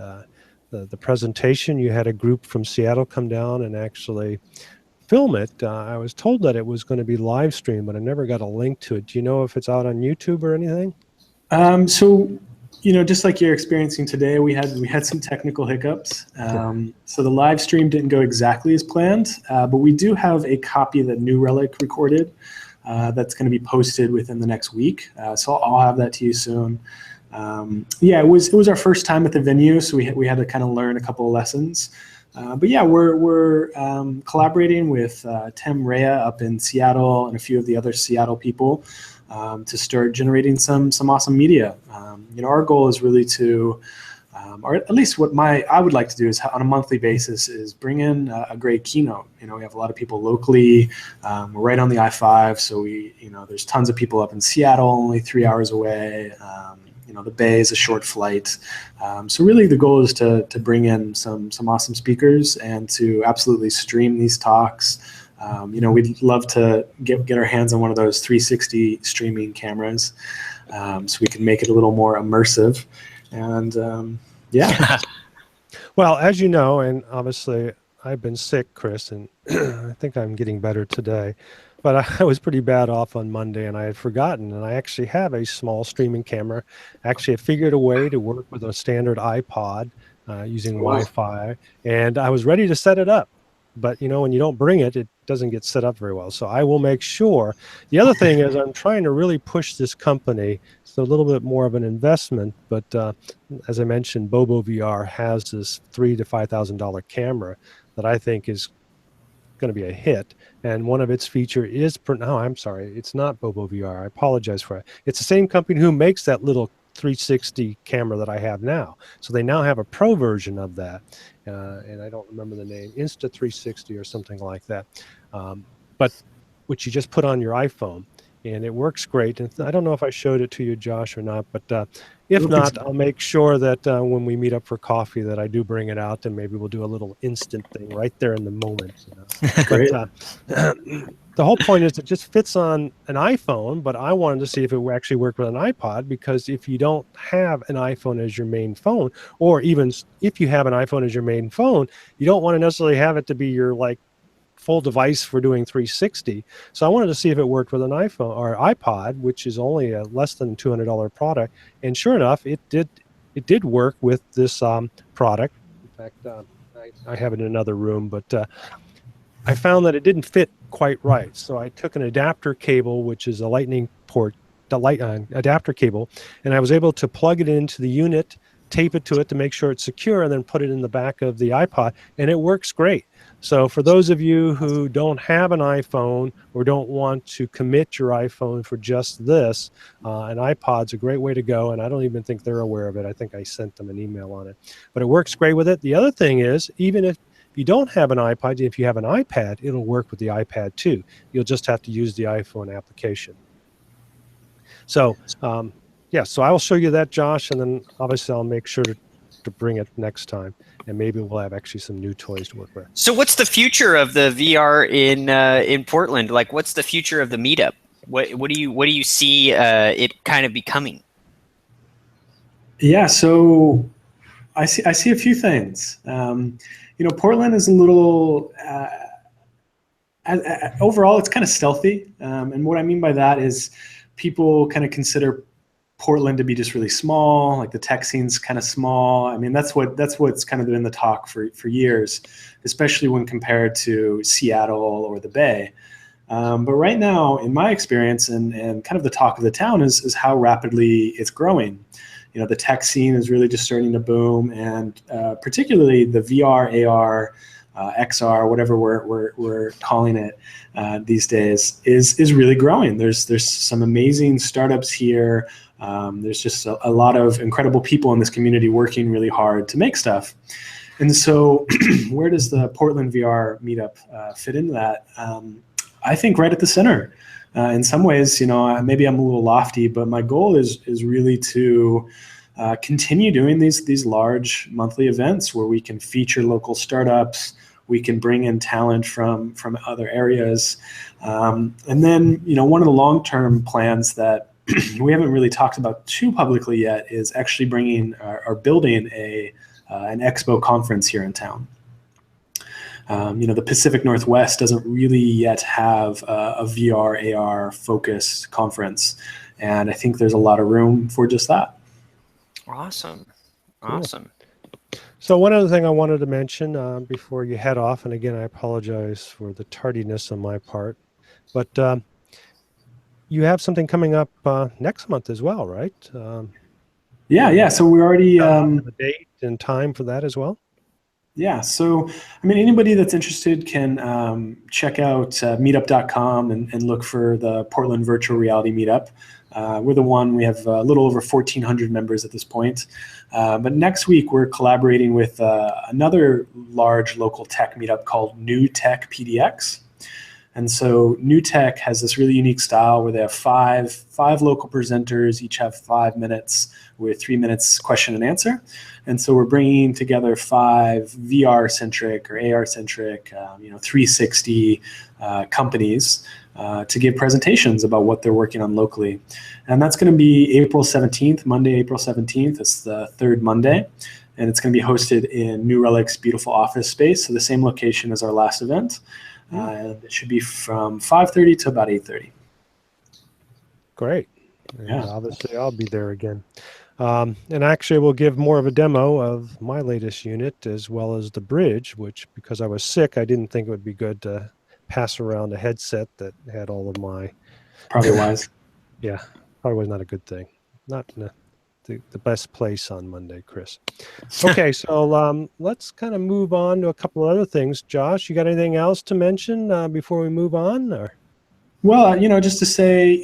the presentation, you had a group from Seattle come down and actually film it. I was told that it was going to be live streamed, but I never got a link to it. Do you know if it's out on YouTube or anything? So, just like you're experiencing today, we had some technical hiccups. So the live stream didn't go exactly as planned, but we do have a copy that New Relic recorded that's going to be posted within the next week. So I'll have that to you soon. It was our first time at the venue, so we had to kind of learn a couple of lessons. But yeah, we're collaborating with Tim Rea up in Seattle and a few of the other Seattle people to start generating some awesome media. Our goal is really to, or at least what I would like to do is on a monthly basis is bring in a great keynote. We have a lot of people locally. We're right on the I-5, so there's tons of people up in Seattle, only 3 hours away. The Bay is a short flight. So really the goal is to bring in some awesome speakers and to absolutely stream these talks. We'd love to get our hands on one of those 360 streaming cameras so we can make it a little more immersive. And yeah. Well, as you know, and obviously I've been sick, Chris, and I think I'm getting better today. But I was pretty bad off on Monday, and I had forgotten. And I actually have a small streaming camera. Actually, I figured a way to work with a standard iPod using Wi-Fi, and I was ready to set it up. But when you don't bring it, it doesn't get set up very well. So I will make sure. The other thing is I'm trying to really push this company. It's a little bit more of an investment, but as I mentioned, Bobo VR has this $3,000 to $5,000 camera that I think is going to be a hit, and one of its feature is I'm sorry, it's not Bobo VR. I apologize for it. It's the same company who makes that little 360 camera that I have now. So they now have a pro version of that, and I don't remember the name, Insta 360 or something like that, but which you just put on your iPhone, and it works great. And I don't know if I showed it to you, Josh, or not, but if not, I'll make sure that when we meet up for coffee that I do bring it out, and maybe we'll do a little instant thing right there in the moment. Great. But the whole point is it just fits on an iPhone, but I wanted to see if it actually worked with an iPod, because if you don't have an iPhone as your main phone, or even if you have an iPhone as your main phone, you don't want to necessarily have it to be your full device for doing 360. So I wanted to see if it worked with an iPhone or iPod, which is only a less than $200 product. And sure enough, it did work with this product. In fact, I have it in another room, but I found that it didn't fit quite right. So I took an adapter cable, which is a lightning port, adapter cable, and I was able to plug it into the unit, tape it to it to make sure it's secure, and then put it in the back of the iPod, and it works great. So for those of you who don't have an iPhone or don't want to commit your iPhone for just this, an iPod's a great way to go, and I don't even think they're aware of it. I think I sent them an email on it. But it works great with it. The other thing is, even if you don't have an iPod, if you have an iPad, it'll work with the iPad too. You'll just have to use the iPhone application. So, yeah, so I will show you that, Josh, and then obviously I'll make sure to bring it next time, and maybe we'll have actually some new toys to work with. So what's the future of the VR in Portland? Like, what's the future of the meetup? What do you see it kind of becoming? Yeah, so I see a few things. Portland is a little overall, it's kind of stealthy, and what I mean by that is people kind of consider Portland to be just really small, like the tech scene's kind of small. I mean, that's what's kind of been the talk for years, especially when compared to Seattle or the Bay. But right now, in my experience, and kind of the talk of the town is how rapidly it's growing. The tech scene is really just starting to boom, and particularly the VR, AR, XR, whatever we're calling it these days, is really growing. There's some amazing startups here. There's just a lot of incredible people in this community working really hard to make stuff. And so where does the Portland VR meetup fit into that? I think right at the center. In some ways, maybe I'm a little lofty, but my goal is really to continue doing these large monthly events where we can feature local startups, we can bring in talent from other areas. And then, one of the long-term plans that we haven't really talked about too publicly yet is actually bringing or building an expo conference here in town. The Pacific Northwest doesn't really yet have a VR, AR focused conference. And I think there's a lot of room for just that. Awesome. Cool. Awesome. So one other thing I wanted to mention before you head off, and again, I apologize for the tardiness on my part, but you have something coming up next month as well, right? Yeah. So we already a date and time for that as well. Yeah. So anybody that's interested can check out meetup.com and look for the Portland Virtual Reality Meetup. We're the one. We have a little over 1,400 members at this point. But next week, we're collaborating with another large local tech meetup called New Tech PDX. And so New Tech has this really unique style where they have five local presenters, each have 5 minutes with 3 minutes question and answer. And so we're bringing together 5 VR-centric or AR-centric, 360 companies to give presentations about what they're working on locally. And that's going to be April 17th, Monday, April 17th. It's the third Monday. And it's going to be hosted in New Relic's beautiful office space, so the same location as our last event. It should be from 5:30 to about 8:30. Great. Yeah. Obviously, I'll be there again. And actually, we'll give more of a demo of my latest unit as well as the bridge, which, because I was sick, I didn't think it would be good to pass around a headset that had all of my... Probably wise. Yeah, probably was not a good thing. Not the best place on Monday, Chris. Okay, so let's kind of move on to a couple of other things. Josh, you got anything else to mention before we move on? Or? Well, just to say,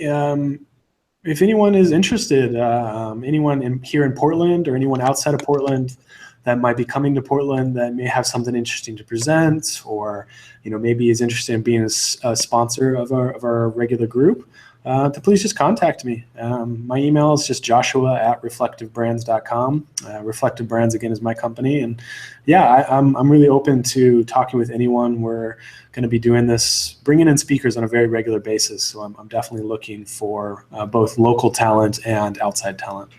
if anyone is interested, anyone here in Portland or anyone outside of Portland, that might be coming to Portland that may have something interesting to present, or maybe is interested in being a sponsor of our regular group, to please just contact me. My email is just joshua@reflectivebrands.com. Reflective Brands, again, is my company. And yeah, I'm really open to talking with anyone. We're going to be doing this, bringing in speakers on a very regular basis. So I'm definitely looking for both local talent and outside talent.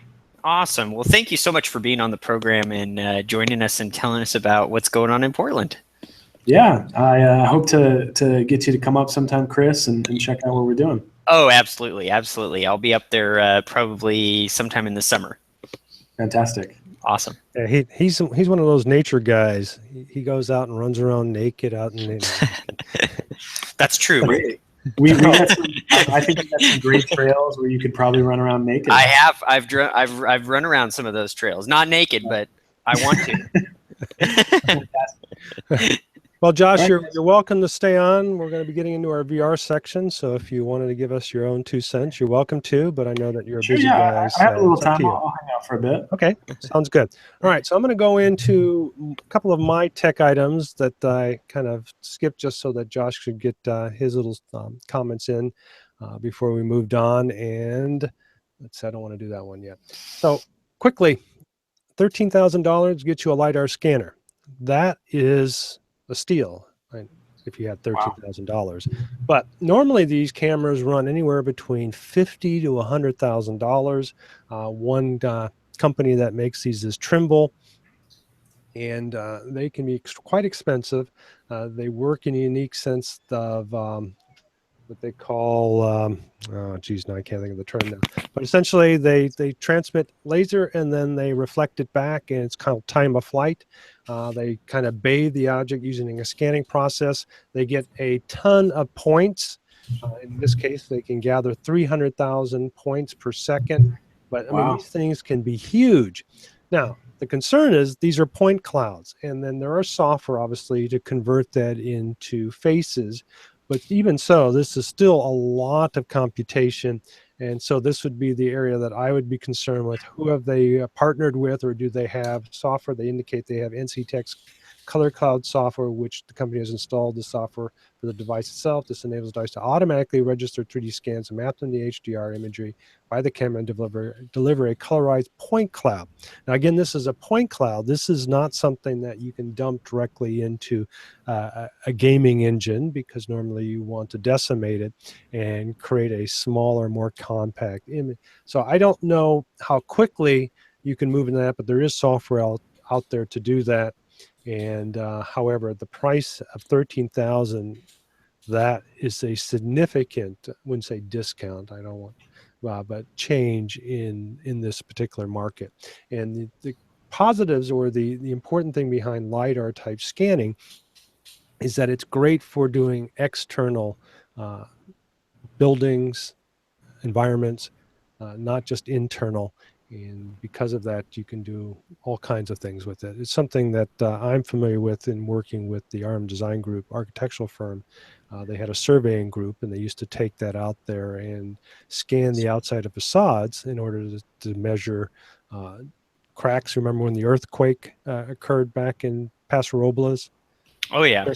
Awesome. Well, thank you so much for being on the program and joining us and telling us about what's going on in Portland. Yeah, I hope to get you to come up sometime, Chris, and check out what we're doing. Oh, absolutely. Absolutely. I'll be up there probably sometime in the summer. Fantastic. Awesome. Yeah, he's one of those nature guys. He goes out and runs around naked out in. That's true. We have I think we got some great trails where you could probably run around naked. I have. I've run around some of those trails, not naked, but I want to. Well, Josh, you're welcome to stay on. We're going to be getting into our VR section, so if you wanted to give us your own 2 cents, you're welcome to, but I know that you're a busy guy. I have a little time. I'll hang out for a bit. Okay, sounds good. All right, so I'm going to go into a couple of my tech items that I kind of skipped just so that Josh could get his little comments in before we moved on. And let's see, I don't want to do that one yet. So quickly, $13,000 gets you a LiDAR scanner. That is a steal, right, if you had $13,000. But normally these cameras run anywhere between $50,000 to $100,000. One company that makes these is Trimble, and they can be quite expensive. They work in a unique sense of what they call, now I can't think of the term now. But essentially, they transmit laser and then they reflect it back, and it's kind of time of flight. They kind of bathe the object using a scanning process. They get a ton of points. In this case, they can gather 300,000 points per second. But I mean, these things can be huge. Now, the concern is these are point clouds, and then there are software, obviously, to convert that into faces. But even so, this is still a lot of computation. And so this would be the area that I would be concerned with. Who have they partnered with, or do they have software? They indicate they have NC Tech's Color Cloud software, which the company has installed the software for the device itself. This enables the device to automatically register 3D scans and map them to HDR imagery by the camera and deliver a colorized point cloud. Now, again, this is a point cloud. This is not something that you can dump directly into a gaming engine, because normally you want to decimate it and create a smaller, more compact image. So I don't know how quickly you can move into that, but there is software out there to do that. And however, the price of $13,000, that is a significant, I wouldn't say discount, I don't want, but change in this particular market. And the positives, or the important thing behind LiDAR type scanning, is that it's great for doing external buildings, environments, not just internal. And because of that, you can do all kinds of things with it. It's something that I'm familiar with in working with the RM Design Group architectural firm. They had a surveying group, and they used to take that out there and scan the outside of facades in order to measure cracks. Remember when the earthquake occurred back in Paso Robles? Oh, yeah.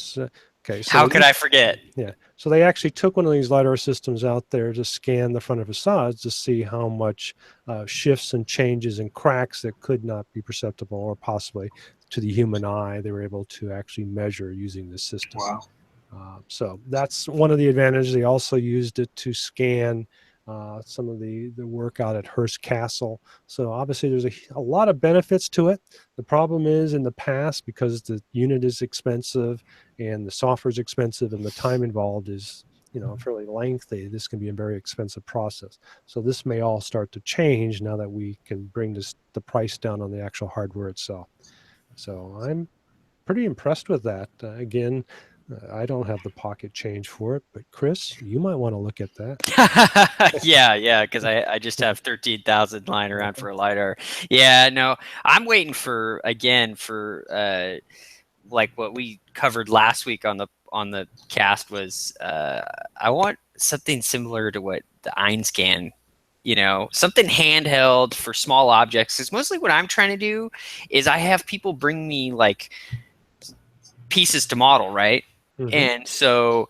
Okay. So how could I forget? Yeah. So they actually took one of these LiDAR systems out there to scan the front of facades to see how much shifts and changes and cracks that could not be perceptible, or possibly to the human eye, they were able to actually measure using this system. Wow. So that's one of the advantages. They also used it to scan some of the work out at Hearst Castle. So obviously there's a lot of benefits to it. The problem is, in the past, because the unit is expensive and the software is expensive and the time involved is fairly lengthy, this can be a very expensive process. So this may all start to change now that we can bring the price down on the actual hardware itself. So I'm pretty impressed with that. Again, I don't have the pocket change for it, but Chris, you might want to look at that. yeah, because I just have 13,000 lying around for a LiDAR. Yeah, no, I'm waiting for like what we covered last week on the cast was I want something similar to what the EinScan something handheld for small objects. Because mostly what I'm trying to do is I have people bring me like pieces to model, right? And so,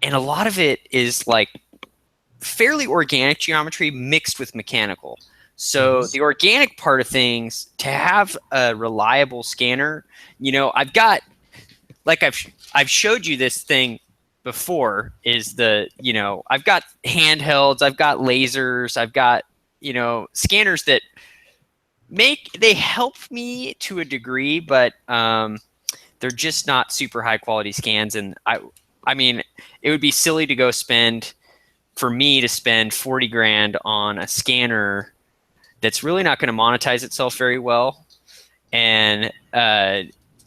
and a lot of it is like fairly organic geometry mixed with mechanical. So the organic part of things, to have a reliable scanner, I've got, like I've showed you this thing before, is I've got handhelds, I've got lasers, I've got, scanners that they help me to a degree, but they're just not super high quality scans. And I mean, it would be silly to go for me to spend 40 grand on a scanner that's really not going to monetize itself very well. And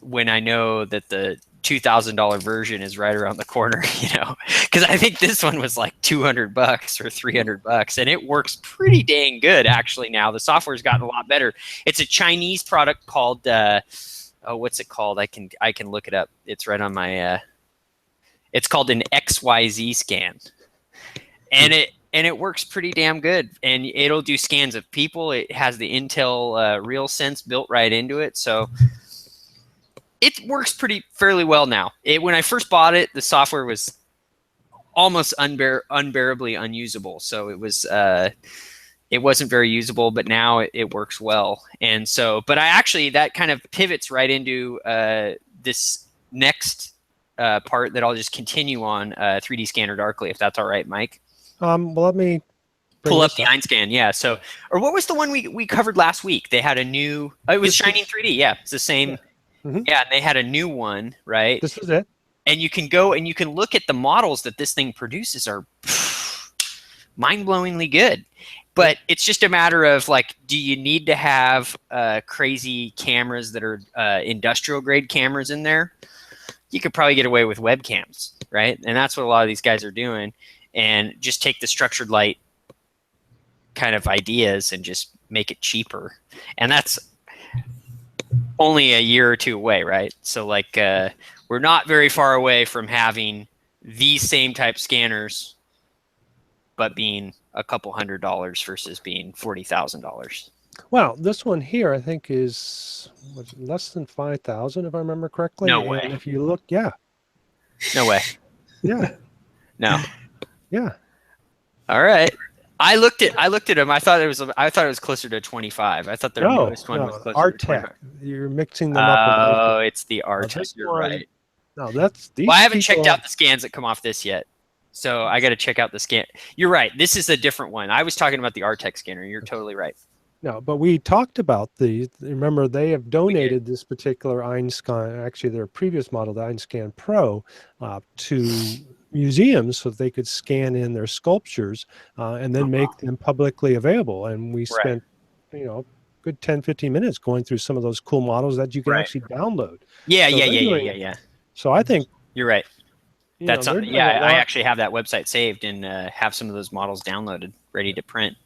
when I know that the $2,000 version is right around the corner, because I think this one was like $200 or $300, and it works pretty dang good actually. Now the software's gotten a lot better. It's a Chinese product called what's it called? I can look it up. It's right on my. It's called an XYZ scan, and it works pretty damn good. And it'll do scans of people. It has the Intel RealSense built right into it, so it works fairly well now. When I first bought it, the software was almost unbearably unusable. So it wasn't very usable, but now it works well. And so, but that kind of pivots right into this next part that I'll just continue on 3D Scanner Darkly, if that's all right, Mike. Well, let me pull up the Einscan. Yeah. So, or what was the one we covered last week? They had a new, it was Shining 3D. Yeah. It's the same. Yeah. Yeah, and they had a new one, right? This is it. And you can go and you can look at the models that this thing produces are mind-blowingly good. But it's just a matter of like, do you need to have crazy cameras that are industrial grade cameras in there? You could probably get away with webcams, right? And that's what a lot of these guys are doing. And just take the structured light kind of ideas and just make it cheaper. And that's only a year or two away, right? So like we're not very far away from having these same type scanners, but being a couple $100 versus being $40,000. Well, this one here I think is less than 5,000 if I remember correctly. No way. And if you look, yeah. No way. Yeah. No. Yeah. All right. I looked at them. I thought it was closer to 25. I thought their newest one was closer to 25. Arktech. You're mixing them up. Oh, it's the Arktech. You're right. No, that's these. Well, I haven't checked out the scans that come off this yet, so I got to check out the scan. You're right. This is a different one. I was talking about the Arktech scanner. You're totally right. No, but we talked about these. Remember, they have donated this particular Einscan, actually their previous model, the Einscan Pro, to museums so that they could scan in their sculptures and then make them publicly available. And we spent, good 10, 15 minutes going through some of those cool models that you can actually download. Yeah. So I think you're right. That's I actually have that website saved and have some of those models downloaded, ready to print.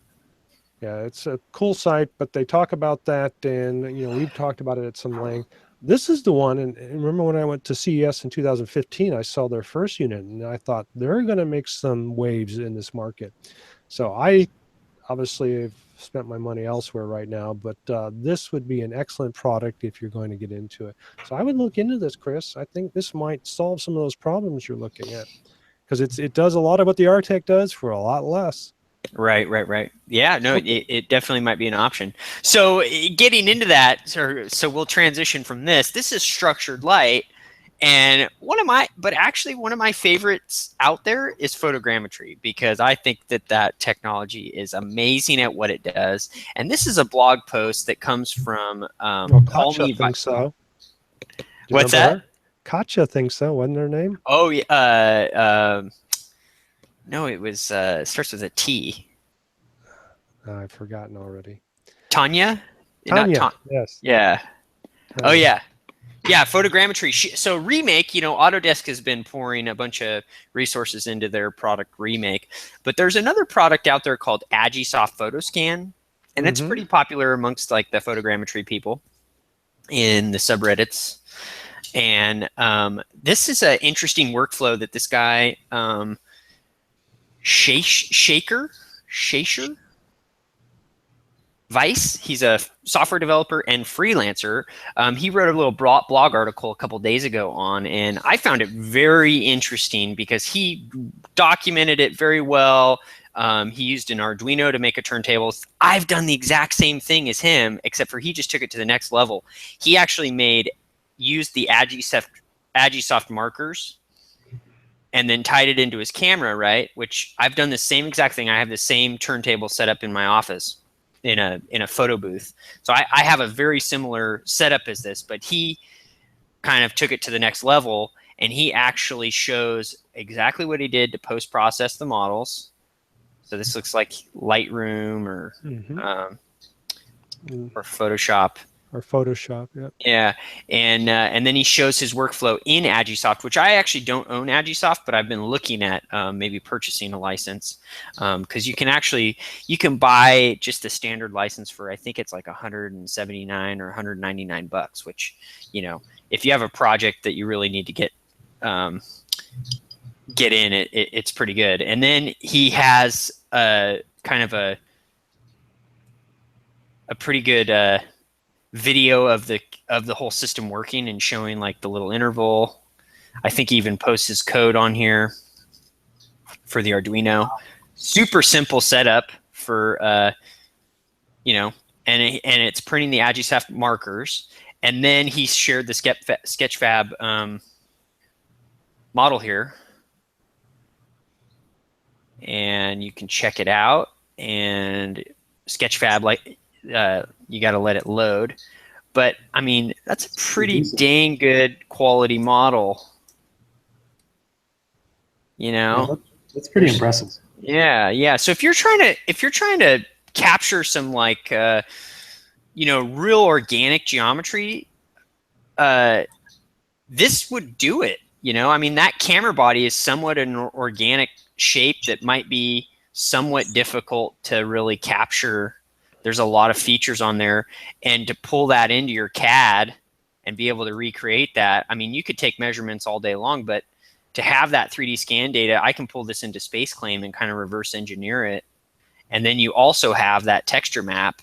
Yeah, it's a cool site, but they talk about that, and we've talked about it at some length. This is the one, and remember when I went to CES in 2015, I saw their first unit, and I thought they're going to make some waves in this market. So I obviously have spent my money elsewhere right now, but this would be an excellent product if you're going to get into it. So I would look into this, Chris. I think this might solve some of those problems you're looking at, because it does a lot of what the Arktech does for a lot less. Right. Yeah, no, it definitely might be an option. So getting into that, so we'll transition from this. This is structured light, and one of my favorites out there is photogrammetry, because I think that technology is amazing at what it does. And this is a blog post that comes from Katja thinks so. What's that? Katja thinks so. Wasn't her name? Oh yeah. No, it was starts with a T. I've forgotten already. Tanya? Tanya, yes. Yeah. Oh, yeah. Yeah, photogrammetry. So Remake, Autodesk has been pouring a bunch of resources into their product Remake. But there's another product out there called Agisoft Photoscan. And it's pretty popular amongst like the photogrammetry people in the subreddits. And this is an interesting workflow that this guy... Shaker, Shasher. Vice. He's a software developer and freelancer. He wrote a little blog article a couple days ago on, and I found it very interesting because he documented it very well. He used an Arduino to make a turntable. I've done the exact same thing as him, except for he just took it to the next level. He actually used the Agisoft markers and then tied it into his camera, right? Which I've done the same exact thing. I have the same turntable set up in my office in a photo booth. So I have a very similar setup as this, but he kind of took it to the next level, and he actually shows exactly what he did to post-process the models. So this looks like Lightroom or Photoshop. Or Photoshop, yeah. Yeah, and then he shows his workflow in Agisoft, which I actually don't own Agisoft, but I've been looking at maybe purchasing a license because you can buy just the standard license for, I think it's like $179 or $199, which, you know, if you have a project that you really need to get in, it's pretty good. And then he has kind of a pretty good video of the whole system working and showing like the little interval. I think he even posts his code on here for the Arduino. Super simple setup for you know, and it's printing the Agisoft markers. And then he shared the Sketchfab model here, and you can check it out. And Sketchfab, like, you got to let it load, but I mean, that's a pretty dang good quality model, you know. Yeah, that's pretty impressive. Yeah. So if you're trying to capture some like you know, real organic geometry, this would do it. You know, I mean, that camera body is somewhat an organic shape that might be somewhat difficult to really capture. There's a lot of features on there, and to pull that into your CAD and be able to recreate that, I mean, you could take measurements all day long, but to have that 3D scan data, I can pull this into SpaceClaim and kind of reverse engineer it. And then you also have that texture map,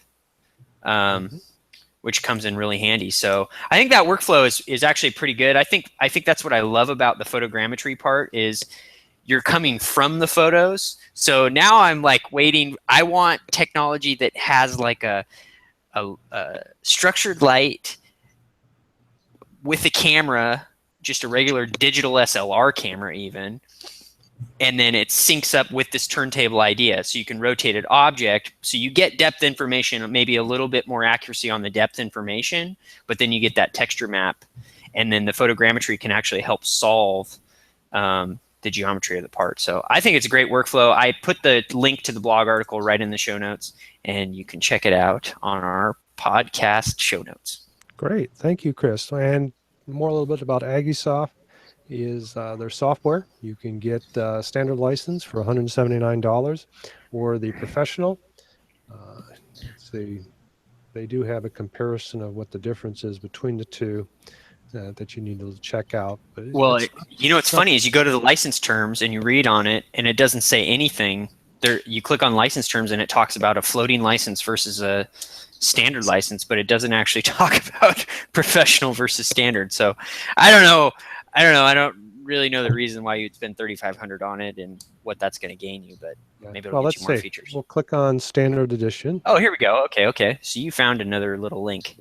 which comes in really handy. So I think that workflow is actually pretty good. I think that's what I love about the photogrammetry part is you're coming from the photos. So now I'm like waiting. I want technology that has like a structured light with a camera, just a regular digital SLR camera even. And then it syncs up with this turntable idea. So you can rotate an object. So you get depth information, maybe a little bit more accuracy on the depth information, but then you get that texture map. And then the photogrammetry can actually help solve the geometry of the part. So I think it's a great workflow. I put the link to the blog article right in the show notes, and you can check it out on our podcast show notes. Great. Thank you, Chris. And more a little bit about Agisoft is their software. You can get standard license for $179 or the professional. They do have a comparison of what the difference is between the two. That you need to check out. But well, you know what's funny is you go to the license terms and you read on it, and it doesn't say anything. There, you click on license terms and it talks about a floating license versus a standard license, but it doesn't actually talk about professional versus standard. So I don't know. I don't really know the reason why you'd spend $3,500 on it and what that's going to gain you, but maybe it'll get you more features. We'll click on standard edition. Oh, here we go. Okay. So you found another little link.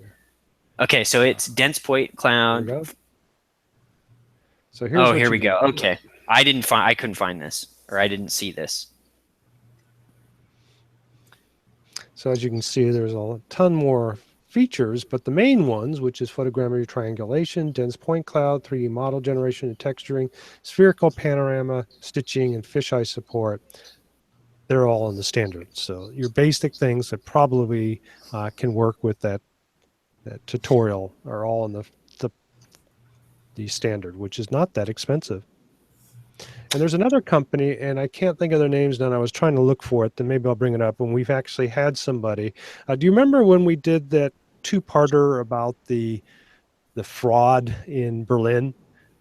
Okay, so it's dense point cloud. So here's here we go. Okay, I couldn't find this, or I didn't see this. So as you can see, there's a ton more features, but the main ones, which is photogrammetry triangulation, dense point cloud, 3D model generation and texturing, spherical panorama, stitching, and fisheye support, they're all in the standard. So your basic things that probably can work with that tutorial are all in the standard, which is not that expensive. And there's another company, and I can't think of their names now, and I was trying to look for it, then maybe I'll bring it up when we've actually had somebody. Do you remember when we did that two-parter about the fraud in Berlin,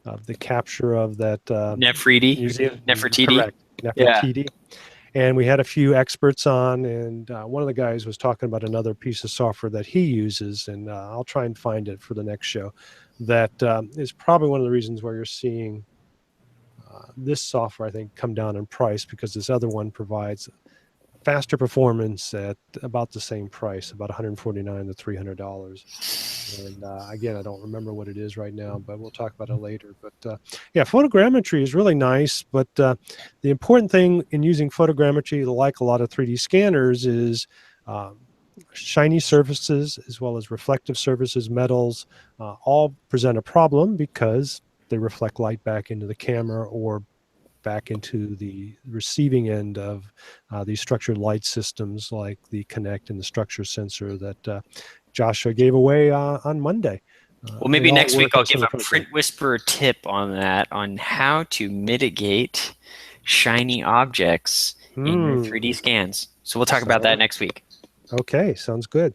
of the capture of that Nefertiti? museum? Nefertiti? Correct. Nefertiti. Yeah. And we had a few experts on, and one of the guys was talking about another piece of software that he uses, and I'll try and find it for the next show. That is probably one of the reasons why you're seeing this software, I think, come down in price, because this other one provides faster performance at about the same price, about $149 to $300. And again, I don't remember what it is right now, but we'll talk about it later. But yeah, photogrammetry is really nice, but the important thing in using photogrammetry, like a lot of 3D scanners, is shiny surfaces as well as reflective surfaces, metals, all present a problem because they reflect light back into the camera or back into the receiving end of these structured light systems like the Kinect and the structure sensor that Joshua gave away on Monday. Well, maybe next week I'll give a print whisperer tip on that, on how to mitigate shiny objects in your 3D scans. So we'll talk about that next week. Okay, sounds good.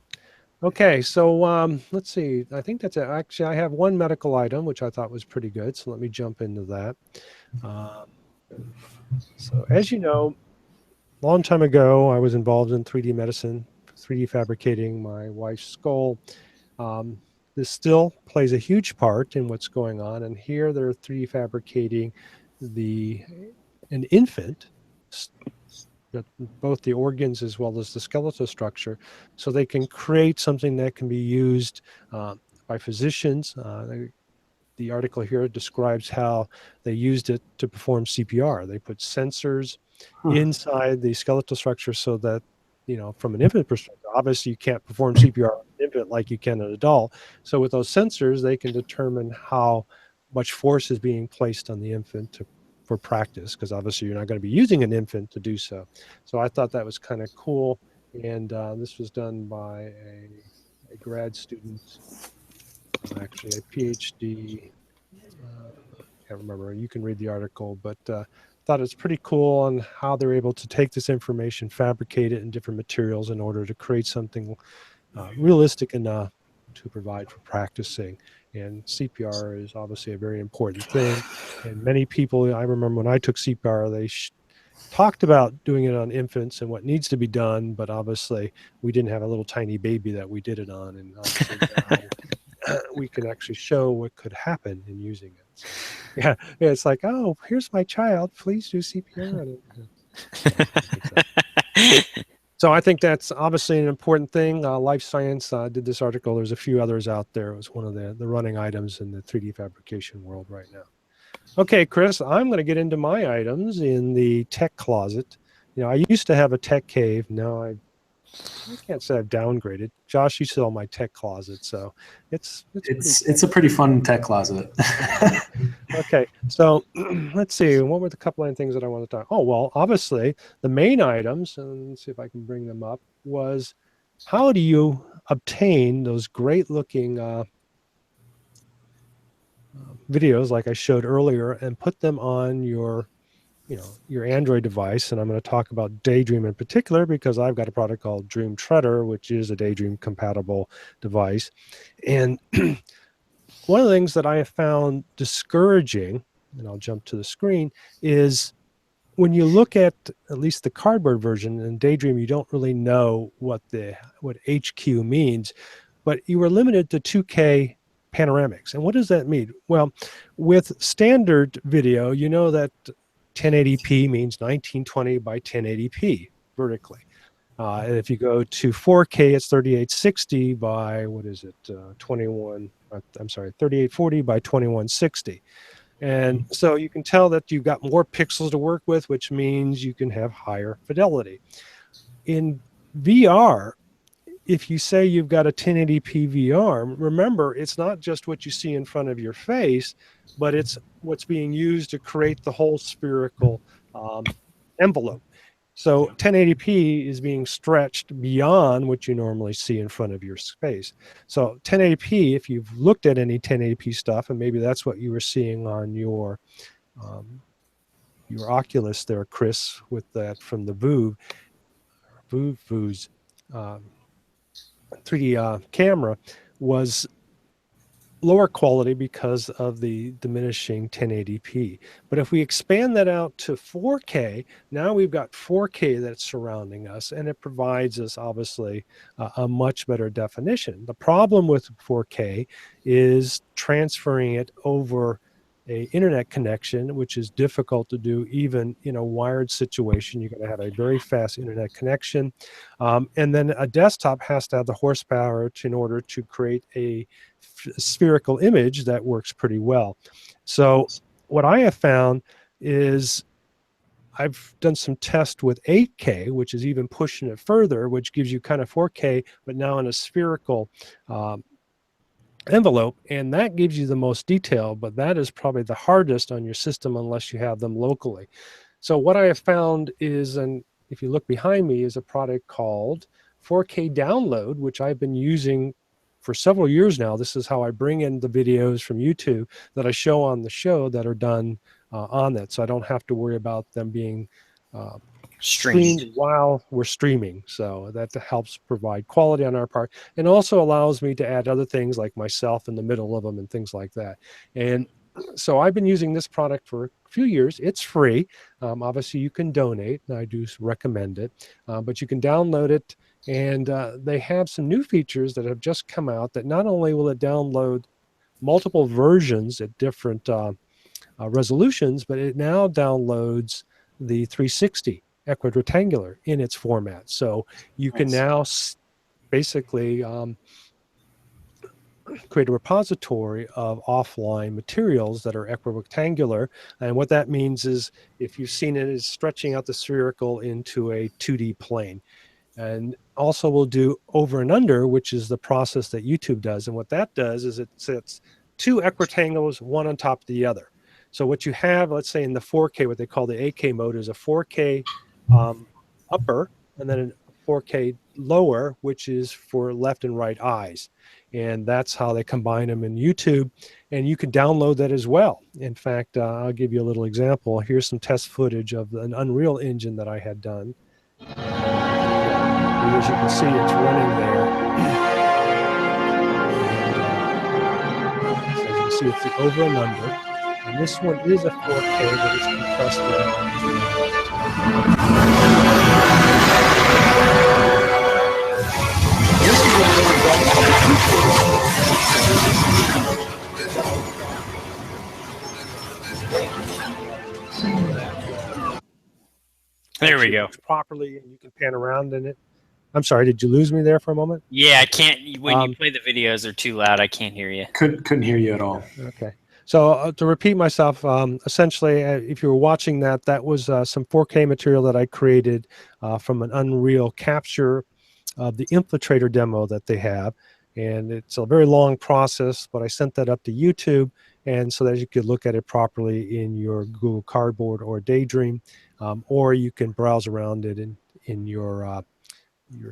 Okay, so let's see. I think that's it. Actually, I have one medical item, which I thought was pretty good. So let me jump into that. So as you know, a long time ago, I was involved in 3D medicine, 3D fabricating my wife's skull. This still plays a huge part in what's going on. And here they're 3D fabricating an infant, both the organs as well as the skeletal structure, so they can create something that can be used by physicians. The article here describes how they used it to perform CPR. They put sensors inside the skeletal structure so that, you know, from an infant perspective, obviously you can't perform CPR on an infant like you can an adult. So with those sensors, they can determine how much force is being placed on the infant for practice, because obviously you're not going to be using an infant to do so. So I thought that was kind of cool. And this was done by a grad student, actually a PhD. Can't remember. You can read the article, but thought it's pretty cool on how they're able to take this information, fabricate it in different materials in order to create something realistic enough to provide for practicing. And CPR is obviously a very important thing. And many people, I remember when I took CPR, they talked about doing it on infants and what needs to be done, but obviously we didn't have a little tiny baby that we did it on. And obviously now we can actually show what could happen in using it. So, yeah, it's like, oh, here's my child, please do CPR on it. So I think that's obviously an important thing. Life Science did this article. There's a few others out there. It was one of the running items in the 3D fabrication world right now. Okay, Chris, I'm going to get into my items in the tech closet. You know, I used to have a tech cave. Now I can't say I've downgraded. Josh, you sell my tech closet, so it's a pretty fun tech closet. Okay, so let's see. What were the couple of things that I wanted to talk? Oh, well, obviously the main items, and let's see if I can bring them up, was how do you obtain those great looking videos like I showed earlier and put them on your Android device. And I'm going to talk about Daydream in particular because I've got a product called Dream Treader, which is a Daydream compatible device. And one of the things that I have found discouraging, and I'll jump to the screen, is when you look at least the cardboard version in Daydream, you don't really know what HQ means, but you were limited to 2K panoramics. And what does that mean? Well, with standard video, you know that 1080p means 1920 by 1080p vertically. And if you go to 4K, it's 3860 by, 3840 by 2160. And so you can tell that you've got more pixels to work with, which means you can have higher fidelity. In VR, if you say you've got a 1080p VR, remember, it's not just what you see in front of your face, but it's what's being used to create the whole spherical envelope. So 1080p is being stretched beyond what you normally see in front of your face. So 1080p, if you've looked at any 1080p stuff, and maybe that's what you were seeing on your Oculus there, Chris, with that from the Vu's 3D camera, was lower quality because of the diminishing 1080p. But if we expand that out to 4K, now we've got 4K that's surrounding us, and it provides us obviously a much better definition. The problem with 4K is transferring it over a internet connection, which is difficult to do even in a wired situation. You're going to have a very fast internet connection. And then a desktop has to have the horsepower in order to create a spherical image that works pretty well. So what I have found is I've done some tests with 8K, which is even pushing it further, which gives you kind of 4K, but now in a spherical envelope, and that gives you the most detail, but that is probably the hardest on your system unless you have them locally. So what I have found is, and if you look behind me, is a product called 4K Download, which I've been using for several years now. This is how I bring in the videos from YouTube that I show on the show that are done on that, so I don't have to worry about them being streamed while we're streaming. So that helps provide quality on our part, and also allows me to add other things like myself in the middle of them and things like that. And so I've been using this product for a few years. It's free. Obviously you can donate, and I do recommend it, but you can download it. And they have some new features that have just come out that not only will it download multiple versions at different resolutions, but it now downloads the 360 equirectangular in its format. So you can now basically create a repository of offline materials that are equirectangular. And what that means is, if you've seen it, is stretching out the spherical into a 2D plane. And also we'll do over and under, which is the process that YouTube does. And what that does is it sets two equirectangles, one on top of the other. So what you have, let's say in the 4K, what they call the 8K mode, is a 4K upper, and then a 4K lower, which is for left and right eyes. And that's how they combine them in YouTube. And you can download that as well. In fact, I'll give you a little example. Here's some test footage of an Unreal Engine that I had done. And as you can see, it's running there. And, so as you can see, it's the over and under. And this one is a 4K, but it's compressed There we go. Properly, and you can pan around in it. I'm sorry, did you lose me there for a moment? Yeah, I can't. When you play the videos, they're too loud. I can't hear you. Couldn't hear you at all. Okay. So to repeat myself, essentially, if you were watching that, that was some 4K material that I created from an Unreal capture of the Infiltrator demo that they have. And it's a very long process, but I sent that up to YouTube, and so that you could look at it properly in your Google Cardboard or Daydream, or you can browse around it in your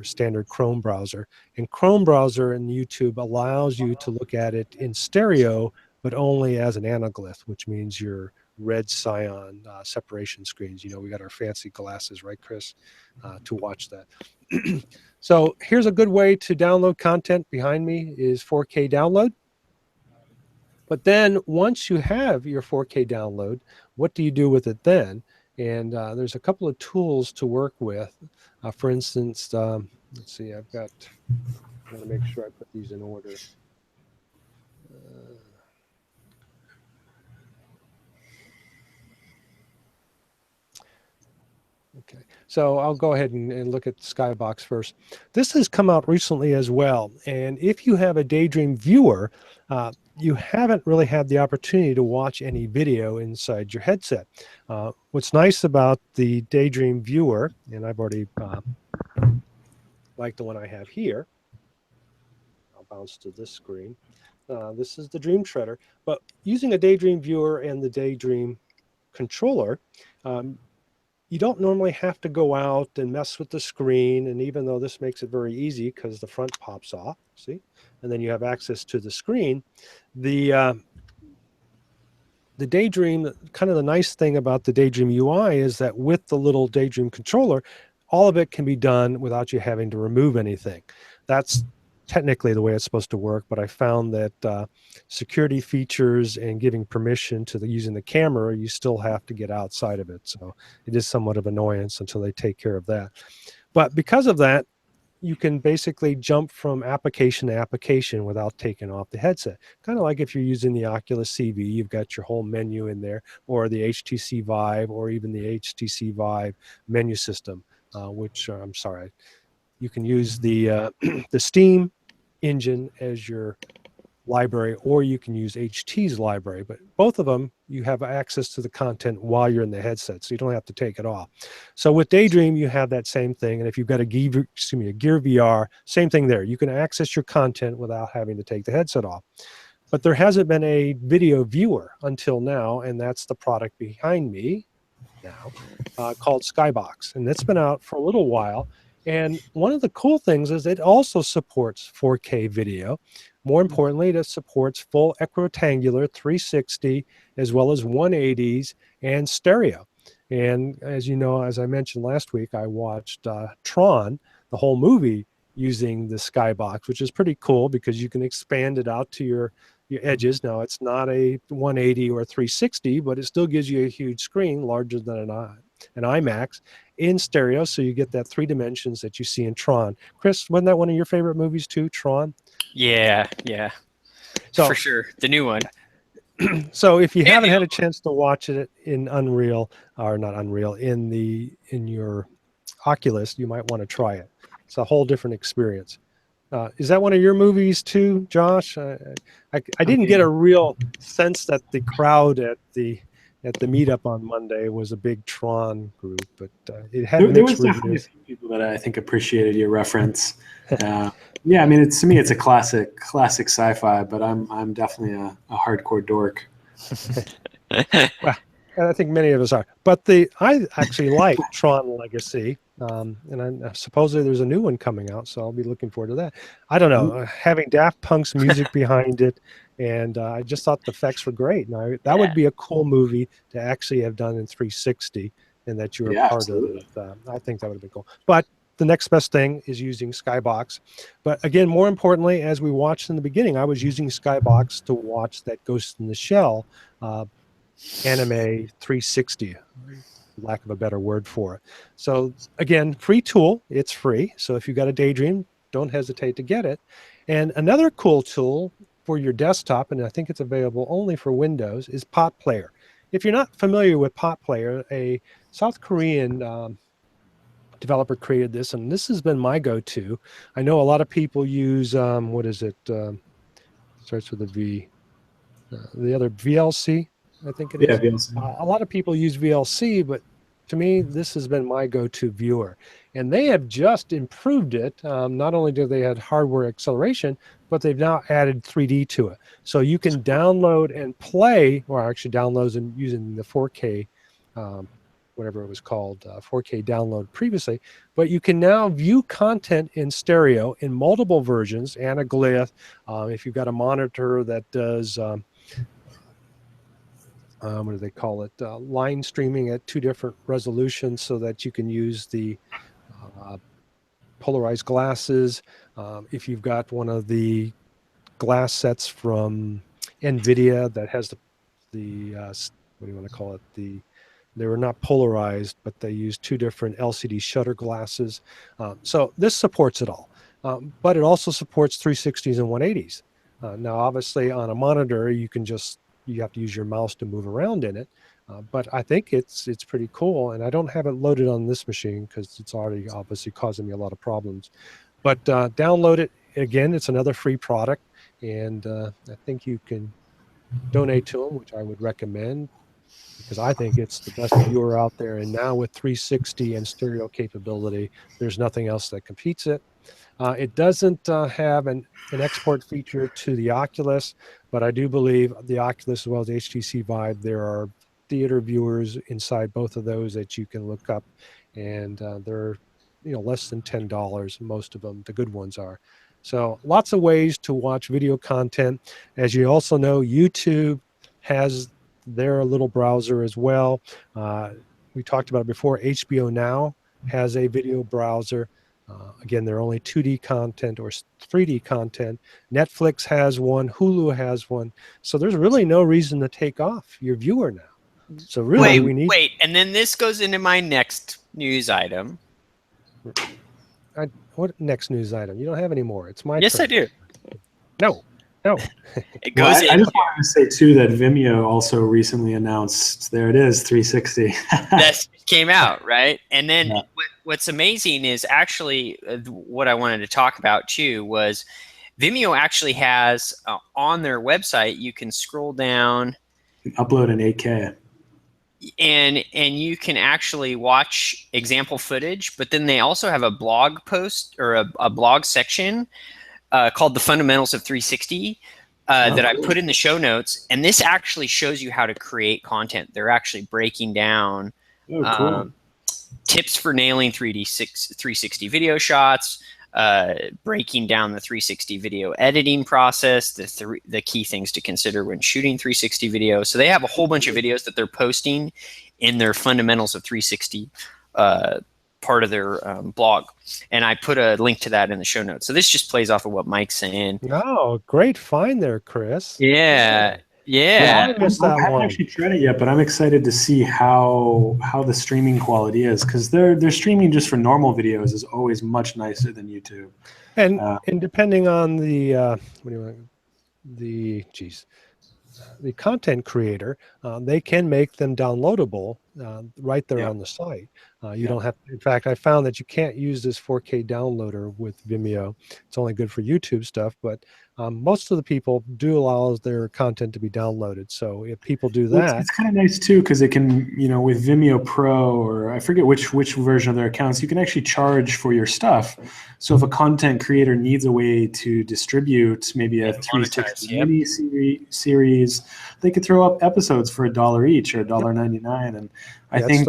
standard Chrome browser. And Chrome browser and YouTube allows you to look at it in stereo, but only as an anaglyph, which means your red cyan separation screens. You know, we got our fancy glasses, right, Chris, to watch that. So here's a good way to download content. Behind me is 4K download. But then once you have your 4K download, what do you do with it then? And there's a couple of tools to work with. For instance, let's see, I want to make sure I put these in order. Okay, so I'll go ahead and look at Skybox first. This has come out recently as well. And if you have a Daydream viewer, you haven't really had the opportunity to watch any video inside your headset. What's nice about the Daydream viewer, and I've already like the one I have here. I'll bounce to this screen. This is the Dream Shredder. But using a Daydream viewer and the Daydream controller, you don't normally have to go out and mess with the screen. And even though this makes it very easy because the front pops off, see, and then you have access to the screen, the Daydream, kind of the nice thing about the Daydream UI is that with the little Daydream controller, all of it can be done without you having to remove anything. That's technically the way it's supposed to work, but I found that security features and giving permission to using the camera, you still have to get outside of it. So it is somewhat of annoyance until they take care of that. But because of that, you can basically jump from application to application without taking off the headset. Kind of like if you're using the Oculus CV, you've got your whole menu in there, or the HTC Vive, or even the HTC Vive menu system, which I'm sorry, you can use the the Steam engine as your library, or you can use HT's library, but both of them, you have access to the content while you're in the headset, so you don't have to take it off. So with Daydream, you have that same thing, and if you've got a Gear VR, same thing there. You can access your content without having to take the headset off. But there hasn't been a video viewer until now, and that's the product behind me now, called Skybox, and it's been out for a little while. And one of the cool things is it also supports 4K video. More importantly, it supports full equirectangular 360 as well as 180s and stereo. And as you know, as I mentioned last week, I watched Tron, the whole movie, using the Skybox, which is pretty cool because you can expand it out to your edges. Now, it's not a 180 or 360, but it still gives you a huge screen, larger than an IMAX, in stereo, so you get that 3 dimensions that you see in Tron. Chris, wasn't that one of your favorite movies too, Tron? Yeah, So, for sure. The new one. So if you haven't had a chance to watch it in Unreal, or not Unreal, in your Oculus, you might want to try it. It's a whole different experience. Is that one of your movies too, Josh? I didn't get a real sense that the crowd at the meetup on Monday was a big Tron group, but it had there was mixed definitely a reviews. few people that I think appreciated your reference. Yeah, I mean, to me, it's a classic sci-fi, but I'm definitely a hardcore dork. Well, I think many of us are. But I actually like Tron Legacy, and supposedly there's a new one coming out, so I'll be looking forward to that. I don't know, having Daft Punk's music behind it, and I just thought the effects were great. Now, that would be a cool movie to actually have done in 360, and that you were part absolutely. of it. I think that would have been cool. But the next best thing is using Skybox. But again, more importantly, as we watched in the beginning, I was using Skybox to watch that Ghost in the Shell anime 360, lack of a better word for it. So again, free tool, it's free. So if you've got a Daydream, don't hesitate to get it. And another cool tool for your desktop, and I think it's available only for Windows, is Pot Player. If you're not familiar with Pot Player, a South Korean developer created this, and this has been my go-to. I know a lot of people use, what is it? Starts with a V. The other VLC, I think it is. Yeah, VLC. A lot of people use VLC, but to me, this has been my go-to viewer. And they have just improved it. Not only do they have hardware acceleration, but they've now added 3D to it. So you can download and play, or actually downloads and using the 4K, whatever it was called, 4K download previously, but you can now view content in stereo in multiple versions, anaglyph. If you've got a monitor that does, what do they call it? Line streaming at 2 different resolutions so that you can use the polarized glasses. If you've got one of the glass sets from Nvidia that has the what do you want to call it? They were not polarized, but they use 2 different LCD shutter glasses. So this supports it all, but it also supports 360s and 180s. Now, obviously, on a monitor, you have to use your mouse to move around in it. But I think it's pretty cool, and I don't have it loaded on this machine because it's already obviously causing me a lot of problems. But download it. Again, it's another free product, and I think you can donate to them, which I would recommend, because I think it's the best viewer out there. And now with 360 and stereo capability, there's nothing else that competes it. It doesn't have an export feature to the Oculus, but I do believe the Oculus as well as the HTC Vive, there are theater viewers inside both of those that you can look up, and they're less than $10. Most of them, the good ones are. So lots of ways to watch video content. As you also know, YouTube has their little browser as well. We talked about it before. HBO Now has a video browser. Again, they're only 2D content or 3D content. Netflix has one, Hulu has one. So there's really no reason to take off your viewer now. So really, we need. Wait, and then this goes into my next news item. What next news item? You don't have any more. It's my Yes, turn. I do. No. It goes I just wanted to say too that Vimeo also recently announced, there it is, 360. that came out, right? And then Yeah. what's amazing is actually what I wanted to talk about too was Vimeo actually has on their website, you can scroll down Upload in 8K. and you can actually watch example footage, but then they also have a blog post or a blog section called The Fundamentals of 360 that I put in the show notes. And this actually shows you how to create content. They're actually breaking down tips for nailing 360 video shots, breaking down the 360 video editing process, the key things to consider when shooting 360 video. So they have a whole bunch of videos that they're posting in their Fundamentals of 360 part of their blog. And I put a link to that in the show notes. So this just plays off of what Mike's saying. Oh, great find there, Chris. Yeah. I missed that haven't one. actually tried it yet, but I'm excited to see how the streaming quality is, because their streaming just for normal videos is always much nicer than YouTube. And depending on the the content creator, they can make them downloadable right there on the site. You don't have. In fact, I found that you can't use this 4K downloader with Vimeo. It's only good for YouTube stuff, but most of the people do allow their content to be downloaded. So if people do that, it's kind of nice too, because it can, with Vimeo Pro, or I forget which version of their accounts, you can actually charge for your stuff. So if a content creator needs a way to distribute maybe a 360 mini series, they could throw up episodes for $1 each or $1.99. And I think,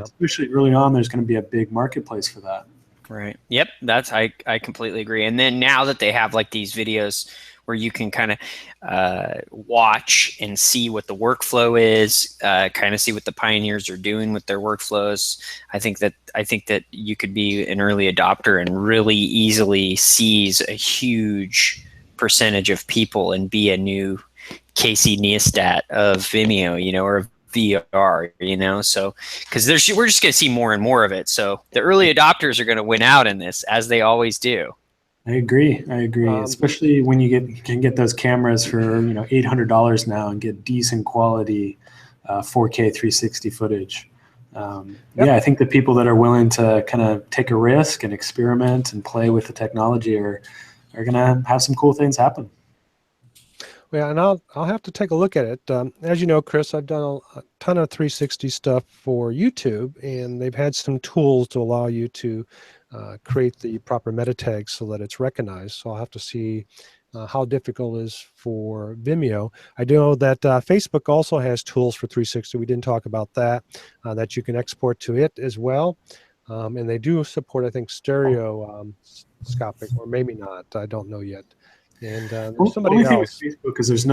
especially early on, there's going to be a big marketplace for that. Right. Yep. I completely agree. And then now that they have like these videos where you can kind of watch and see what the workflow is, kind of see what the pioneers are doing with their workflows. I think that you could be an early adopter and really easily seize a huge percentage of people and be a new Casey Neistat of Vimeo, or VR, so because we're just going to see more and more of it. So the early adopters are going to win out in this, as they always do. I agree. Especially when you can get those cameras for $800 now and get decent quality 4K 360 footage. Yeah, I think the people that are willing to kind of take a risk and experiment and play with the technology are going to have some cool things happen. Yeah, and I'll have to take a look at it. As you know, Chris, I've done a ton of 360 stuff for YouTube, and they've had some tools to allow you to create the proper meta tags so that it's recognized. So I'll have to see how difficult it is for Vimeo. I do know that Facebook also has tools for 360. We didn't talk about that, that you can export to it as well. And they do support, I think, stereoscopic, or maybe not. I don't know yet. And there's somebody else. Thing with Facebook is there's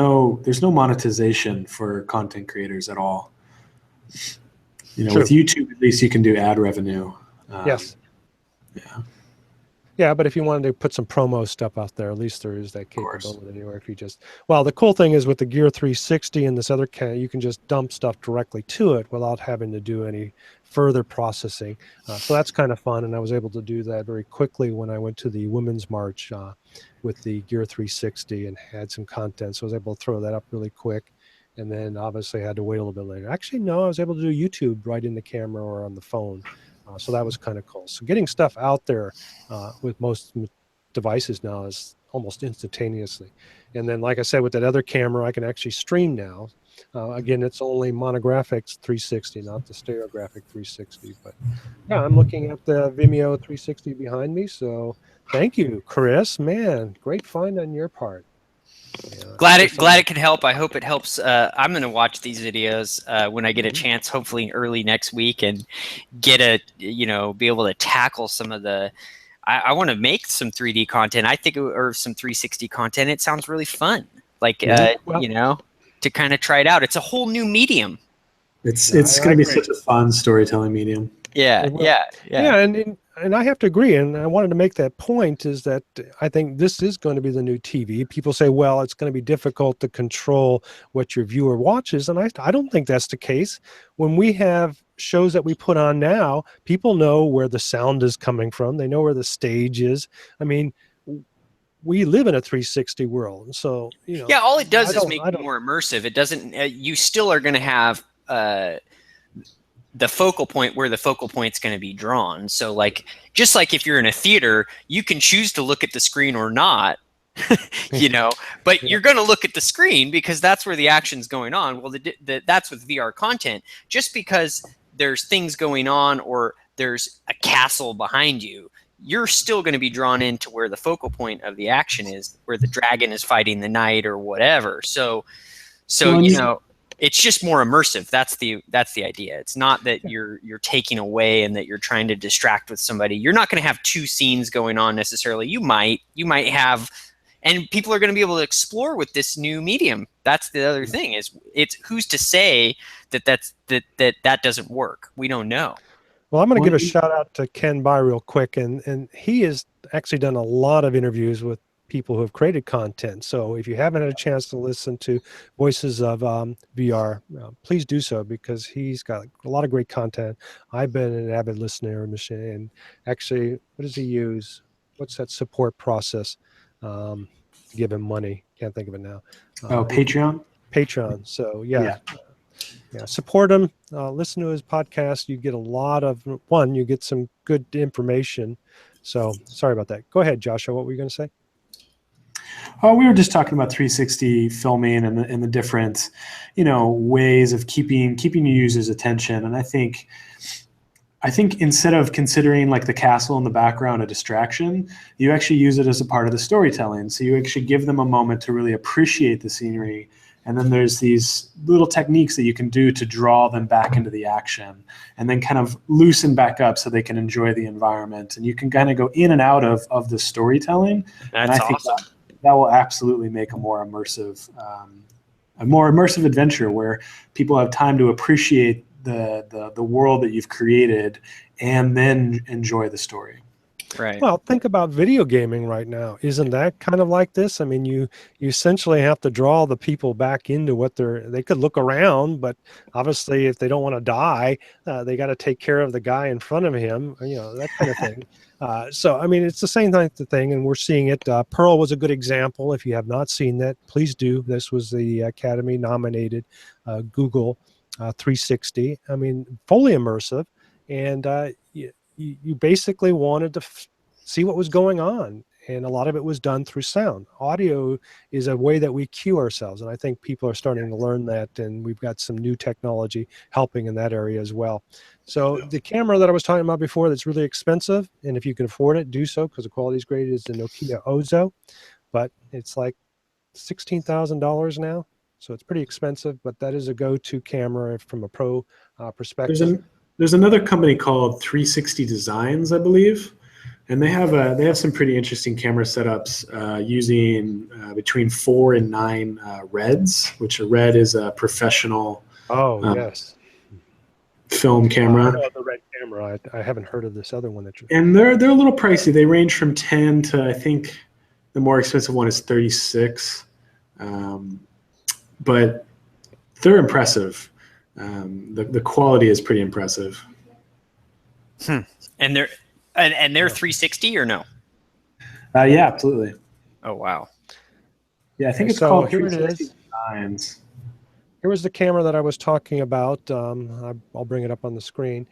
no monetization for content creators at all. With YouTube, at least you can do ad revenue. Yes. Yeah, but if you wanted to put some promo stuff out there, at least there is that capability. Or if you the cool thing is with the Gear 360 and this other you can just dump stuff directly to it without having to do any further processing. So that's kind of fun, and I was able to do that very quickly when I went to the Women's March with the Gear 360 and had some content. So I was able to throw that up really quick, and then obviously I had to wait a little bit later. Actually, no, I was able to do YouTube right in the camera or on the phone. So that was kind of cool. So getting stuff out there with most devices now is almost instantaneously. And then, like I said, with that other camera, I can actually stream now. Again, it's only monographics 360, not the stereographic 360. But yeah, I'm looking at the Vimeo 360 behind me. So thank you, Chris. Man, great find on your part. Yeah, glad it could help. I hope it helps. I'm going to watch these videos when I get a chance, hopefully early next week, and get be able to tackle some of the. I want to make some 3D content. I think, or some 360 content. It sounds really fun. To kind of try it out. It's a whole new medium. It's going to be such a fun storytelling medium. Yeah, It will. yeah, Yeah, and I have to agree, and I wanted to make that point is that I think this is going to be the new TV. People say, well, it's going to be difficult to control what your viewer watches, and I don't think that's the case. When we have shows that we put on now, people know where the sound is coming from. They know where the stage is. I mean, we live in a 360 world, so Yeah, all it does is make I it don't. more immersive. It doesn't. You still are going to have the focal point where the focal point's going to be drawn. So, like, just like if you're in a theater, you can choose to look at the screen or not, but Yeah. you're going to look at the screen because that's where the action's going on. Well, that's with VR content. Just because there's things going on or there's a castle behind you, you're still going to be drawn into where the focal point of the action is, where the dragon is fighting the knight or whatever. So it's just more immersive. That's the idea. It's not that you're taking away and that you're trying to distract with somebody. You're not going to have two scenes going on necessarily. You might have, and people are going to be able to explore with this new medium. That's the other thing is it's who's to say that doesn't work. We don't know. Well, I'm going to give a shout out to Ken Bai real quick, and he has actually done a lot of interviews with people who have created content. So if you haven't had a chance to listen to Voices of VR, please do so because he's got a lot of great content. I've been an avid listener, and actually, what does he use? What's that support process to give him money? Can't think of it now. Patreon? Patreon. So yeah. Support him. Listen to his podcast. You get a lot of you get some good information. So sorry about that. Go ahead, Joshua. What were you going to say? Oh, we were just talking about 360 filming and the different, ways of keeping your users' attention. And I think instead of considering like the castle in the background a distraction, you actually use it as a part of the storytelling. So you actually give them a moment to really appreciate the scenery. And then there's these little techniques that you can do to draw them back into the action and then kind of loosen back up so they can enjoy the environment. And you can kind of go in and out of the storytelling. That's and I think awesome. that will absolutely make a more immersive adventure where people have time to appreciate the world that you've created and then enjoy the story. Right. Well, think about video gaming right now. Isn't that kind of like this? I mean, you essentially have to draw the people back into what they could look around, but obviously if they don't want to die, they got to take care of the guy in front of him, that kind of thing. So, I mean, it's the same type of thing, and we're seeing it. Pearl was a good example. If you have not seen that, please do. This was the Academy nominated Google 360. I mean, fully immersive, and you basically wanted to see what was going on, and a lot of it was done through sound. Audio is a way that we cue ourselves, and I think people are starting to learn that, and we've got some new technology helping in that area as well. So the camera that I was talking about before that's really expensive, and if you can afford it, do so because the quality is great, is the Nokia Ozo, but it's like $16,000 now, so it's pretty expensive, but that is a go-to camera from a pro perspective. There's another company called 360 Designs, I believe, and they have some pretty interesting camera setups using between 4 and 9 reds, which a red is a professional yes, film camera. I know the red camera. I haven't heard of this other one that you're. And they're a little pricey. They range from 10 to I think the more expensive one is 36, but they're impressive. The quality is pretty impressive. And they're 360 or no? Yeah, absolutely. Oh wow. Yeah, I think it's So called here it 360 is. Designs. Here was the camera that I was talking about. I'll bring it up on the screen.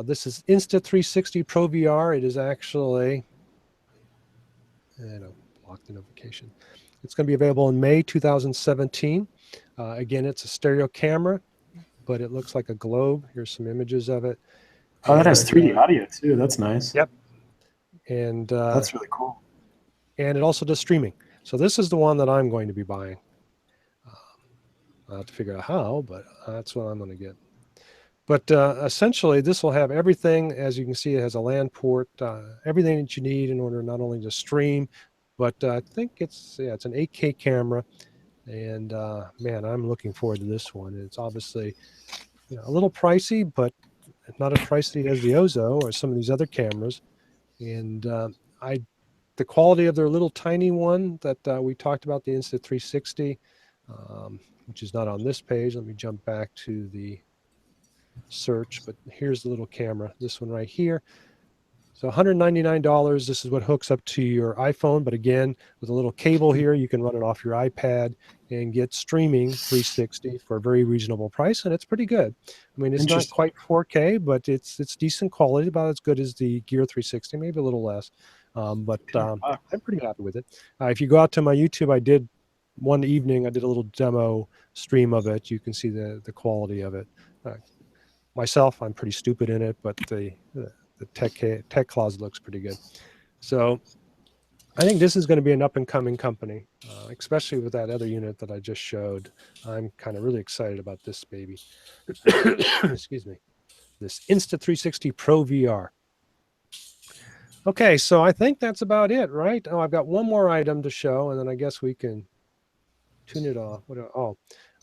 This is Insta360 Pro VR. It is actually, block the notification. It's going to be available in May 2017. Again, it's a stereo camera, but it looks like a globe. Here's some images of it. Oh, that has 3D audio too. That's nice. Yep. And that's really cool. And it also does streaming. So this is the one that I'm going to be buying. I'll have to figure out how, but that's what I'm going to get. But essentially, this will have everything. As you can see, it has a LAN port, everything that you need in order not only to stream, but I think it's an 8K camera. And man, I'm looking forward to this one. It's obviously a little pricey, but not as pricey as the Ozo or some of these other cameras. And the quality of their little tiny one that we talked about, the Insta 360, which is not on this page. Let me jump back to the search, but here's the little camera, this one right here. So $199, this is what hooks up to your iPhone, but again, with a little cable here, you can run it off your iPad and get streaming 360 for a very reasonable price, and it's pretty good. I mean, it's not quite 4K, but it's decent quality, about as good as the Gear 360, maybe a little less. I'm pretty happy with it. If you go out to my YouTube, I did one evening, I did a little demo stream of it. You can see the quality of it. Myself, I'm pretty stupid in it, but the tech closet looks pretty good. So I think this is going to be an up-and-coming company, especially with that other unit that I just showed. I'm kind of really excited about this baby. Excuse me. This Insta 360 Pro VR. Okay, so I think that's about it, right? Oh, I've got one more item to show, and then I guess we can tune it off.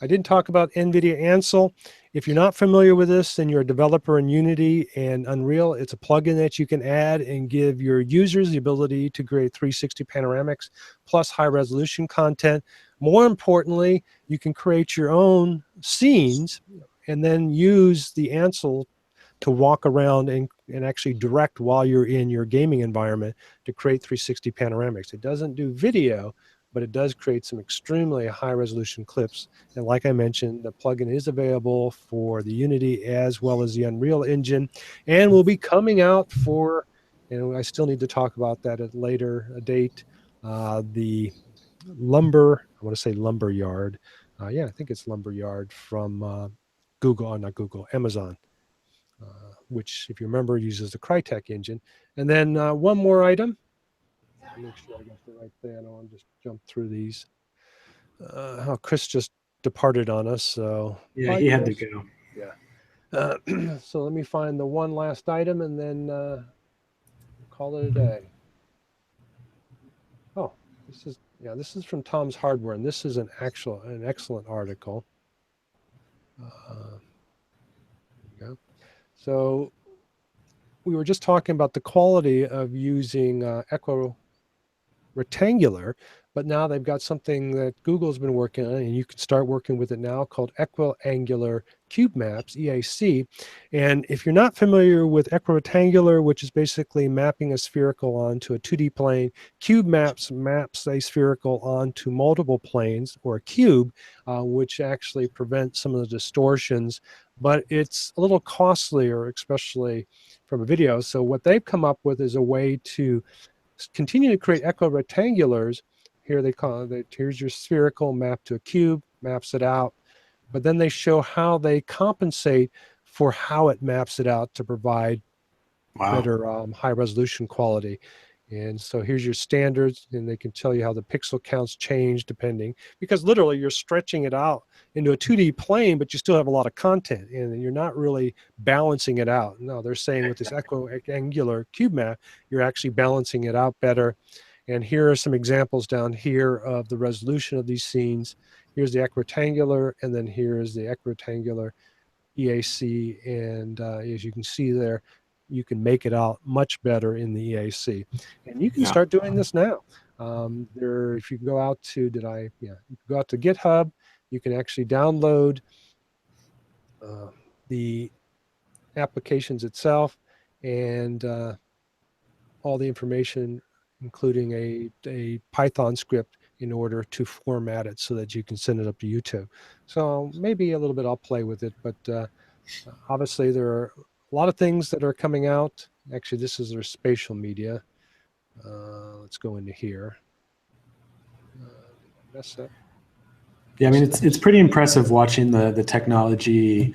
I didn't talk about Nvidia Ansel. If you're not familiar with this and you're a developer in Unity and Unreal, it's a plugin that you can add and give your users the ability to create 360 panoramics plus high resolution content. More importantly, you can create your own scenes and then use the Ansel to walk around and actually direct while you're in your gaming environment to create 360 panoramics. It doesn't do video, but it does create some extremely high resolution clips. And like I mentioned, the plugin is available for the Unity as well as the Unreal Engine, and will be coming out for, and I still need to talk about that at later date, the Lumber, I want to say Lumberyard. Yeah, I think it's Lumberyard from Amazon, which, if you remember, uses the Crytek engine. And then one more item. Make sure I got the right thing. I don't want to just jump through these. Chris just departed on us, so yeah, he had to go. Yeah. So let me find the one last item and then call it a day. Oh, this is from Tom's Hardware, and this is an excellent article. There you go. So we were just talking about the quality of using rectangular, but now they've got something that Google's been working on, and you can start working with it now, called equiangular cube maps, EAC. And if you're not familiar with equirectangular, which is basically mapping a spherical onto a 2D plane, cube maps a spherical onto multiple planes, or a cube, which actually prevents some of the distortions, but it's a little costlier, especially from a video. So what they've come up with is a way to continue to create equirectangulars. Here they call it, here's your spherical map to a cube, maps it out, but then they show how they compensate for how it maps it out to provide better high resolution quality. And so here's your standards, and they can tell you how the pixel counts change depending, because literally you're stretching it out into a 2D plane, but you still have a lot of content, and you're not really balancing it out. No, they're saying with this equiangular cube map, you're actually balancing it out better. And here are some examples down here of the resolution of these scenes. Here's the equirectangular, and then here is the equirectangular EAC. And as you can see there, you can make it out much better in the EAC. And you can start doing this now. If you go out to, you can go out to GitHub, you can actually download the applications itself and all the information, including a Python script in order to format it so that you can send it up to YouTube. So maybe a little bit I'll play with it, but obviously there are a lot of things that are coming out. Actually, this is their spatial media. Let's go into here. Yeah, I mean, it's pretty impressive watching the technology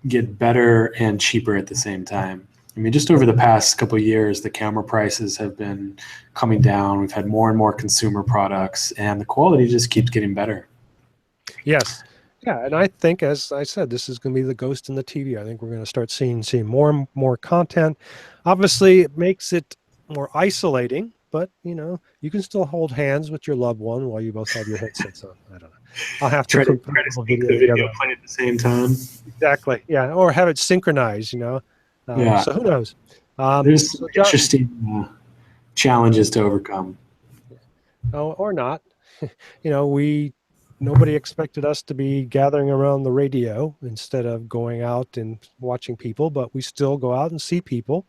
get better and cheaper at the same time. I mean, just over the past couple of years, the camera prices have been coming down. We've had more and more consumer products, and the quality just keeps getting better. Yes. Yeah, and I think, as I said, this is going to be the ghost in the TV. I think we're going to start seeing more and more content. Obviously, it makes it more isolating, but you can still hold hands with your loved one while you both have your headsets on. I don't know. I'll have to Try put to a little sync video the video together. playing at the same time. Exactly. Yeah, or have it synchronized. Yeah. So who knows? There's So interesting challenges to overcome. or not. Nobody expected us to be gathering around the radio instead of going out and watching people, but we still go out and see people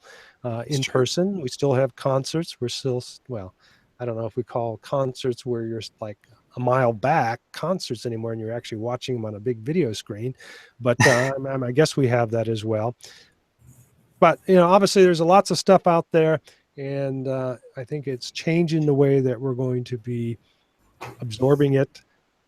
in person. We still have concerts. We're still, well, I don't know if we call concerts where you're like a mile back concerts anymore and you're actually watching them on a big video screen, but I guess we have that as well. But obviously there's lots of stuff out there, and I think it's changing the way that we're going to be absorbing it.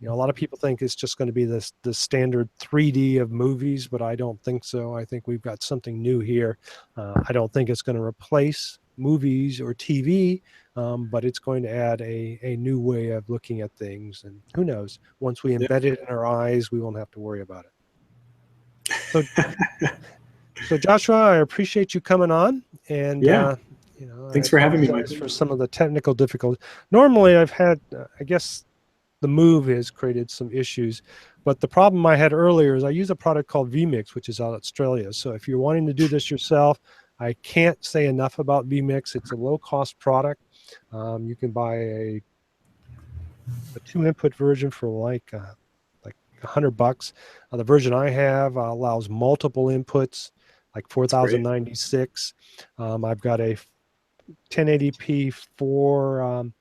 A lot of people think it's just going to be the standard 3D of movies, but I don't think so. I think we've got something new here. I don't think it's going to replace movies or TV, but it's going to add a new way of looking at things. And who knows, once we embed it in our eyes, we won't have to worry about it. So Joshua, I appreciate you coming on, and thanks for having me, Mike. For some of the technical difficulties. Normally, I've had, I guess, the move has created some issues, but the problem I had earlier is I use a product called Vmix, which is out of Australia. So if you're wanting to do this yourself, I can't say enough about Vmix. It's a low-cost product. You can buy a 2-input version for like $100. The version I have allows multiple inputs, like 4096. I've got a 1080p 4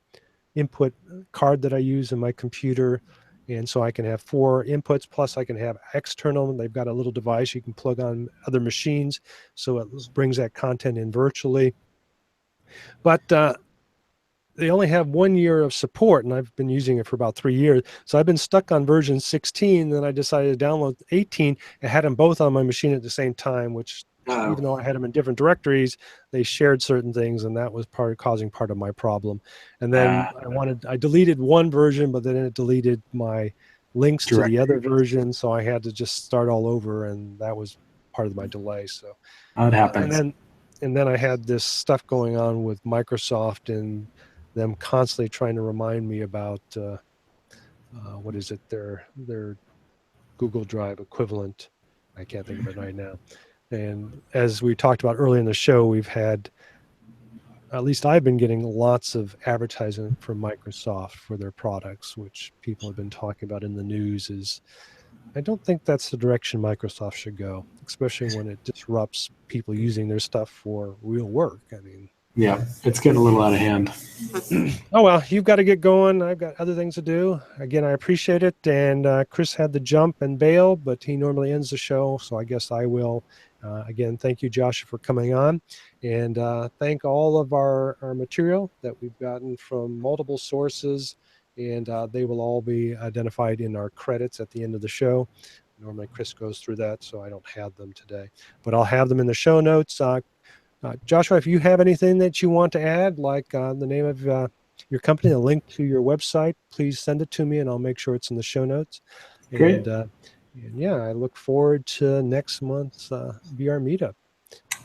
input card that I use in my computer, and so I can have 4 inputs, plus I can have external. They've got a little device you can plug on other machines, so it brings that content in virtually. But they only have 1 year of support, and I've been using it for about 3 years. So I've been stuck on version 16. Then I decided to download 18 and had them both on my machine at the same time, which even though I had them in different directories, they shared certain things, and that was causing part of my problem. And then I deleted one version, but then it deleted my links to the other version, so I had to just start all over, and that was part of my delay. So that happens. And then I had this stuff going on with Microsoft and them constantly trying to remind me about what is it, their Google Drive equivalent. I can't think of it right now. And as we talked about earlier in the show, we've had, at least I've been getting lots of advertising from Microsoft for their products, which people have been talking about in the news. I don't think that's the direction Microsoft should go, especially when it disrupts people using their stuff for real work. I mean, yeah, it's getting a little out of hand. Oh, well, you've got to get going. I've got other things to do. Again, I appreciate it. And Chris had to jump and bail, but he normally ends the show, so I guess I will. Again, thank you, Josh, for coming on. And thank all of our material that we've gotten from multiple sources. And they will all be identified in our credits at the end of the show. Normally, Chris goes through that, so I don't have them today. But I'll have them in the show notes. Joshua, if you have anything that you want to add, like the name of your company, a link to your website, please send it to me, and I'll make sure it's in the show notes. Great. And yeah, I look forward to next month's VR Meetup.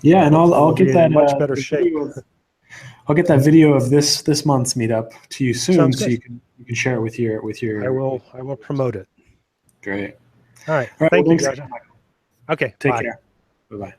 Yeah, and I'll get that much better shape. I'll get that video of this month's meetup to you soon, so you can share it with your. I will promote it. Great. All right. All right. Thank Well, you, Joshua. Okay. Take bye. care. Bye-bye.